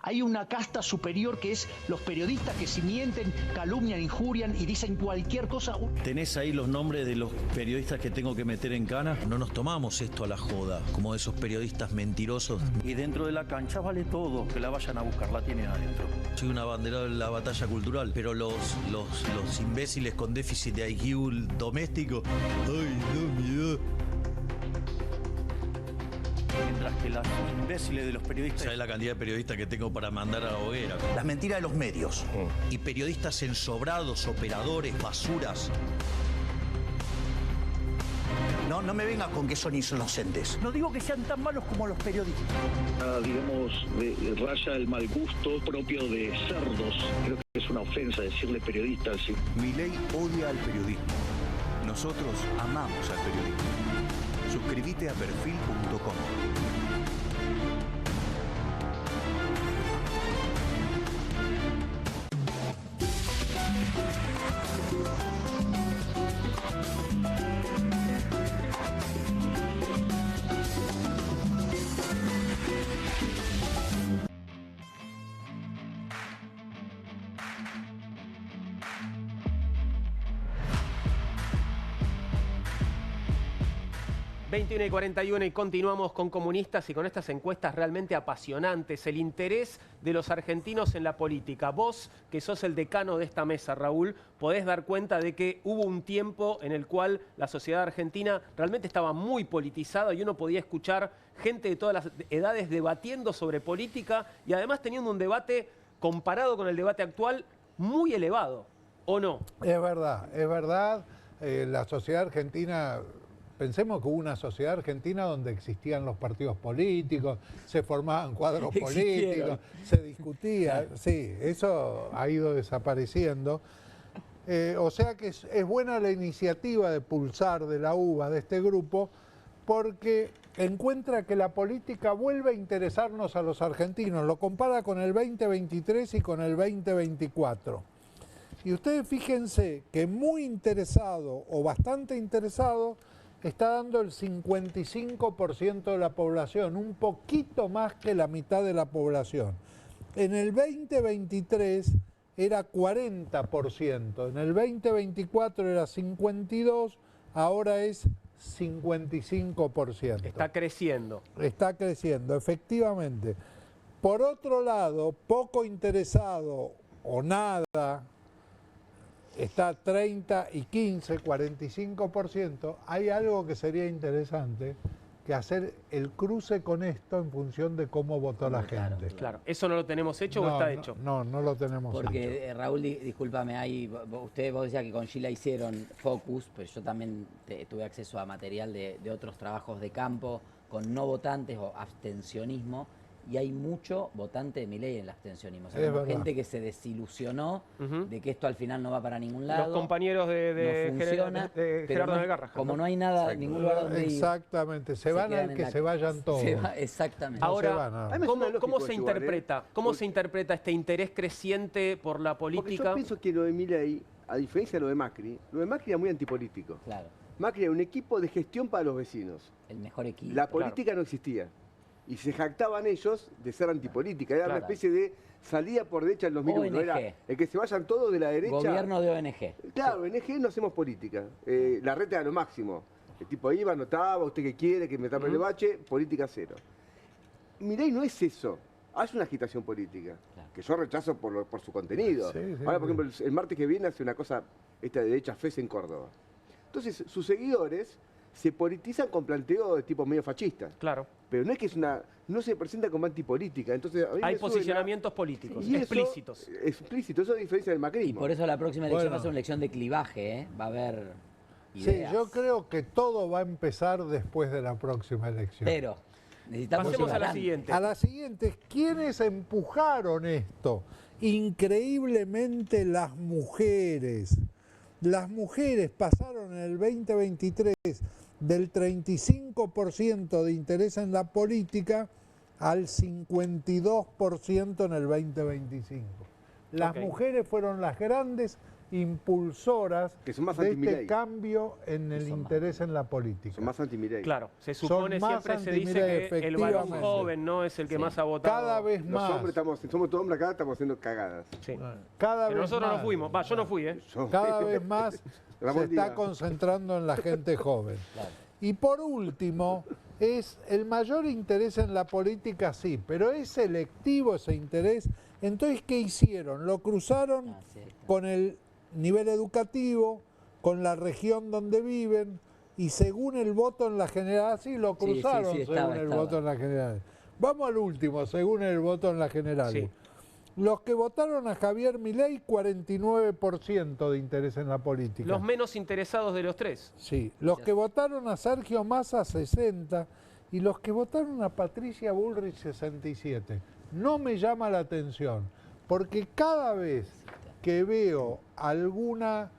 S14: Hay una casta superior que es los periodistas que si mienten, calumnian, injurian y dicen cualquier cosa.
S15: ¿Tenés ahí los nombres de los periodistas que tengo que meter en cana? No nos tomamos esto a la joda, como esos periodistas mentirosos.
S14: Y dentro de la cancha vale todo, que la vayan a buscar, la tienen adentro.
S15: Soy un abanderado en la batalla cultural, pero los imbéciles con déficit de IQ doméstico, ¡ay, no, miedo!
S14: Mientras que los imbéciles de los periodistas...
S15: ¿Sabes la cantidad de periodistas que tengo para mandar a la hoguera?
S14: Las mentiras de los medios.
S15: Y periodistas ensobrados, operadores, basuras.
S14: No me venga con que son inocentes. No digo que sean tan malos como los periodistas.
S16: Digamos, raya el mal gusto propio de cerdos. Creo que es una ofensa decirle periodistas. ¿Sí?
S17: Milei odia al periodismo. Nosotros amamos al periodismo. Suscríbete a perfil.com.
S1: y 41 y continuamos con Comunistas y con estas encuestas realmente apasionantes. El interés de los argentinos en la política. Vos, que sos el decano de esta mesa, Raúl, podés dar cuenta de que hubo un tiempo en el cual la sociedad argentina realmente estaba muy politizada y uno podía escuchar gente de todas las edades debatiendo sobre política y además teniendo un debate comparado con el debate actual muy elevado, ¿o no?
S3: Es verdad, es verdad. La sociedad argentina... Pensemos que hubo una sociedad argentina donde existían los partidos políticos, se formaban cuadros políticos, se discutía. Sí, eso ha ido desapareciendo. O sea que es buena la iniciativa de Pulsar, de la UBA, de este grupo, porque encuentra que la política vuelve a interesarnos a los argentinos. Lo compara con el 2023 y con el 2024. Y ustedes fíjense que muy interesado o bastante interesado está dando el 55% de la población, un poquito más que la mitad de la población. En el 2023 era 40%, en el 2024 era 52%, ahora es 55%.
S1: Está creciendo.
S3: Está creciendo, efectivamente. Por otro lado, poco interesado o nada, está 30 y 15, 45%. Hay algo que sería interesante, que hacer el cruce con esto en función de cómo votó la gente.
S1: Claro, ¿eso no lo tenemos hecho o está hecho?
S3: No lo tenemos hecho.
S5: Porque Raúl, discúlpame, vos decías que con Gila hicieron focus, pero yo también tuve acceso a material de otros trabajos de campo con no votantes o abstencionismo, y hay mucho votante de Milei en el abstencionismo. O sea, gente que se desilusionó de que esto al final no va para ningún lado.
S1: Los compañeros de
S5: no funciona,
S1: Gerardo de Garrahan.
S5: Como no hay nada, ningún lugar donde ir.
S3: Exactamente, se van al que se vayan todos.
S5: Exactamente.
S1: Ahora, ¿cómo se interpreta? ¿Cómo se interpreta este interés creciente por la política?
S2: Porque yo pienso que lo de Milei, a diferencia de lo de Macri era muy antipolítico.
S5: Claro.
S2: Macri era un equipo de gestión para los vecinos.
S5: El mejor equipo.
S2: La política no existía. Y se jactaban ellos de ser antipolítica. Era una especie de salida por derecha en los minutos.
S5: ONG.
S2: Era el que se vayan todos de la derecha.
S5: Gobierno de ONG.
S2: Claro, ONG no hacemos política. La reta era lo máximo. El tipo iba, anotaba, usted qué quiere, que me tape el bache, política cero. Milei no es eso. Hace una agitación política, que yo rechazo por su contenido. Ahora, por ejemplo, el martes que viene hace una cosa, esta de derecha FES en Córdoba. Entonces, sus seguidores se politizan con planteo de tipo medio fascista.
S1: Claro.
S2: Pero no es que no se presenta como antipolítica. Entonces, a mí
S1: hay posicionamientos políticos, explícitos.
S2: Explícitos, eso es diferencia del macrismo.
S5: Y por eso la próxima elección va a ser una elección de clivaje, ¿eh? Va a haber ideas.
S3: Sí, yo creo que todo va a empezar después de la próxima elección.
S5: Pero necesitamos
S1: pasemos a la siguiente.
S3: A la siguiente, ¿quiénes empujaron esto? Increíblemente las mujeres. Las mujeres pasaron en el 2023 del 35% de interés en la política al 52% en el 2025. Las mujeres fueron las grandes impulsoras de este cambio en el interés en la política.
S2: Son más anti-Milei.
S1: Claro, se supone, siempre se dice que el varón joven no es el que más ha votado.
S3: Cada vez más.
S2: Los hombres somos todos hombres acá, estamos haciendo cagadas.
S1: Sí.
S3: Cada
S1: Pero
S3: vez
S1: nosotros
S3: más.
S1: no fuimos, yo no fui, ¿eh?
S3: Cada vez más se está concentrando en la gente joven.
S5: Claro.
S3: Y por último, es el mayor interés en la política, sí, pero es selectivo ese interés. Entonces, ¿qué hicieron? Lo cruzaron con el nivel educativo, con la región donde viven, y según el voto en la general, sí, lo cruzaron según el voto en la general. Vamos al último, según el voto en la general.
S1: Sí.
S3: Los que votaron a Javier Milei, 49% de interés en la política.
S1: Los menos interesados de los tres.
S3: Sí, los que votaron a Sergio Massa, 60%, y los que votaron a Patricia Bullrich, 67%. No me llama la atención, porque cada vez que veo alguna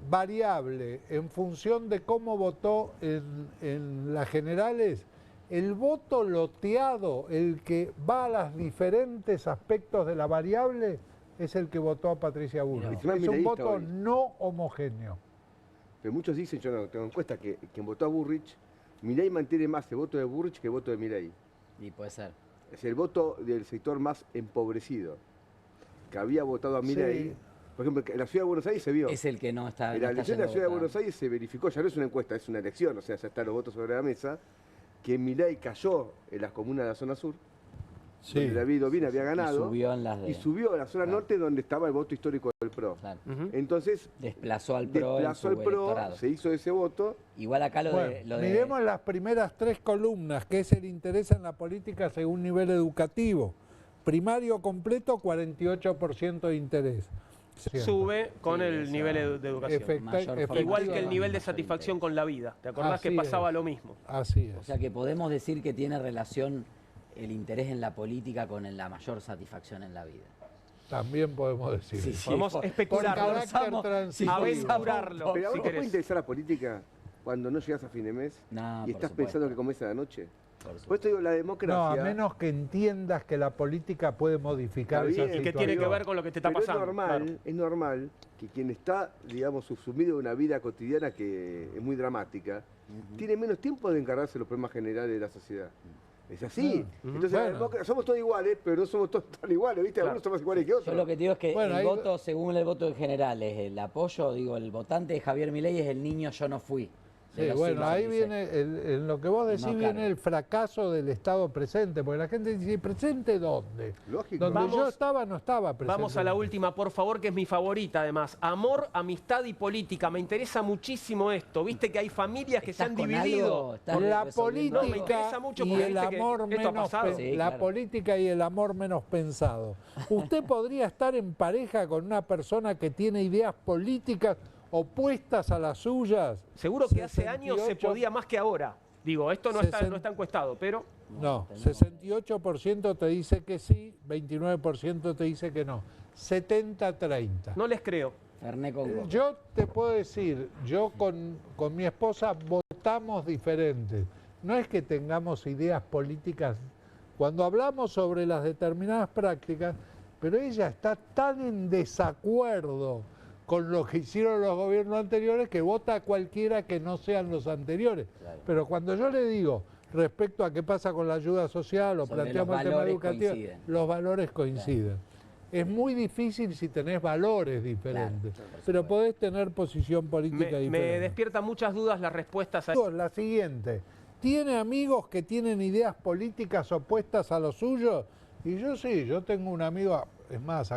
S3: variable en función de cómo votó en las generales, el voto loteado, el que va a los diferentes aspectos de la variable, es el que votó a Patricia Bullrich. Es un voto no homogéneo.
S2: Pero muchos dicen, yo no tengo encuesta, que quien votó a Bullrich, Milei mantiene más el voto de Bullrich que el voto de Milei.
S5: Y puede ser.
S2: Es el voto del sector más empobrecido, que había votado a Milei. Sí. Por ejemplo, en la Ciudad de Buenos Aires se vio.
S5: Es el que no está.
S2: En la elección de la Ciudad de Buenos Aires se verificó, ya no es una encuesta, es una elección, o sea, ya están los votos sobre la mesa, que Milei cayó en las comunas de la zona sur, donde David Ovín había ganado, y subió a la zona norte donde estaba el voto histórico del PRO.
S5: Claro.
S2: Entonces,
S5: desplazó al PRO,
S2: se hizo ese voto.
S5: Igual acá
S3: miremos las primeras tres columnas, que es el interés en la política según nivel educativo. Primario completo, 48% de interés.
S1: Sube con el nivel de educación. Igual que el nivel de satisfacción con la vida. ¿Te acordás que pasaba lo mismo?
S3: Así es.
S5: O sea que podemos decir que tiene relación el interés en la política con la mayor satisfacción en la vida.
S3: También podemos decir.
S1: Sí, podemos especularlo,
S2: aventurarlo. Pero a vos puede interesar la política cuando no llegas a fin de mes
S5: No,
S2: y
S5: por
S2: estás
S5: supuesto.
S2: pensando que comes a la noche? Por esto digo, la democracia...
S3: No, a menos que entiendas que la política puede modificar
S2: Está
S3: esa
S2: bien,
S1: Y que tiene que ver con lo que te está
S2: pero
S1: pasando.
S2: Es normal que quien está, digamos, subsumido en una vida cotidiana que es muy dramática, tiene menos tiempo de encargarse de los problemas generales de la sociedad. Es así. Entonces, la democracia, somos todos iguales, pero no somos todos tan iguales, ¿viste? Algunos somos iguales que otros.
S5: Yo lo que te digo es que
S3: Bueno,
S5: el
S3: ahí-
S5: voto, según el voto en general, es el apoyo, digo, el votante de Javier Milei es el niño yo no fui.
S3: Sí, bueno, ahí viene, en lo que vos decís,
S5: No
S3: viene
S5: carga.
S3: el fracaso del Estado presente, porque la gente dice, ¿presente dónde?
S2: Lógico.
S3: Donde
S1: Vamos-
S3: yo estaba no estaba presente.
S1: Vamos a la última, por favor, que es mi favorita además. Amor, amistad y política. Me interesa muchísimo esto. Viste que hay familias que se han
S5: con
S1: dividido.
S5: algo? ¿Estás
S3: La
S5: resolviendo
S1: No, me
S3: política
S1: interesa mucho
S3: y
S1: porque
S3: el
S1: viste que
S3: amor
S1: esto ha
S3: menos
S1: pasado.
S5: Sí,
S3: la
S5: claro.
S3: política y el amor menos pensado. Usted podría estar en pareja con una persona que tiene ideas políticas opuestas a las suyas.
S1: Seguro que hace años se
S3: 68.
S1: podía más que ahora. Digo, esto no está encuestado, pero...
S3: No, 68% te dice que sí, 29% te dice que no. 70-30.
S1: No les creo.
S5: Fernet con coca.
S3: Yo te puedo decir, yo con mi esposa votamos diferentes. No es que tengamos ideas políticas. Cuando hablamos sobre las determinadas prácticas, pero ella está tan en desacuerdo con lo que hicieron los gobiernos anteriores que vota a cualquiera que no sean los anteriores. Pero cuando yo le digo respecto a qué pasa con la ayuda social o
S5: Sobre
S3: planteamos
S5: los
S3: el tema
S5: valores
S3: educativo,
S5: coinciden.
S3: los valores coinciden. Es muy difícil si tenés valores diferentes, pero podés tener posición política
S1: Me
S3: diferente.
S1: despierta muchas dudas las respuestas a...
S3: La siguiente, ¿tiene amigos que tienen ideas políticas opuestas a los suyos? Y yo sí, yo tengo un amigo, es más,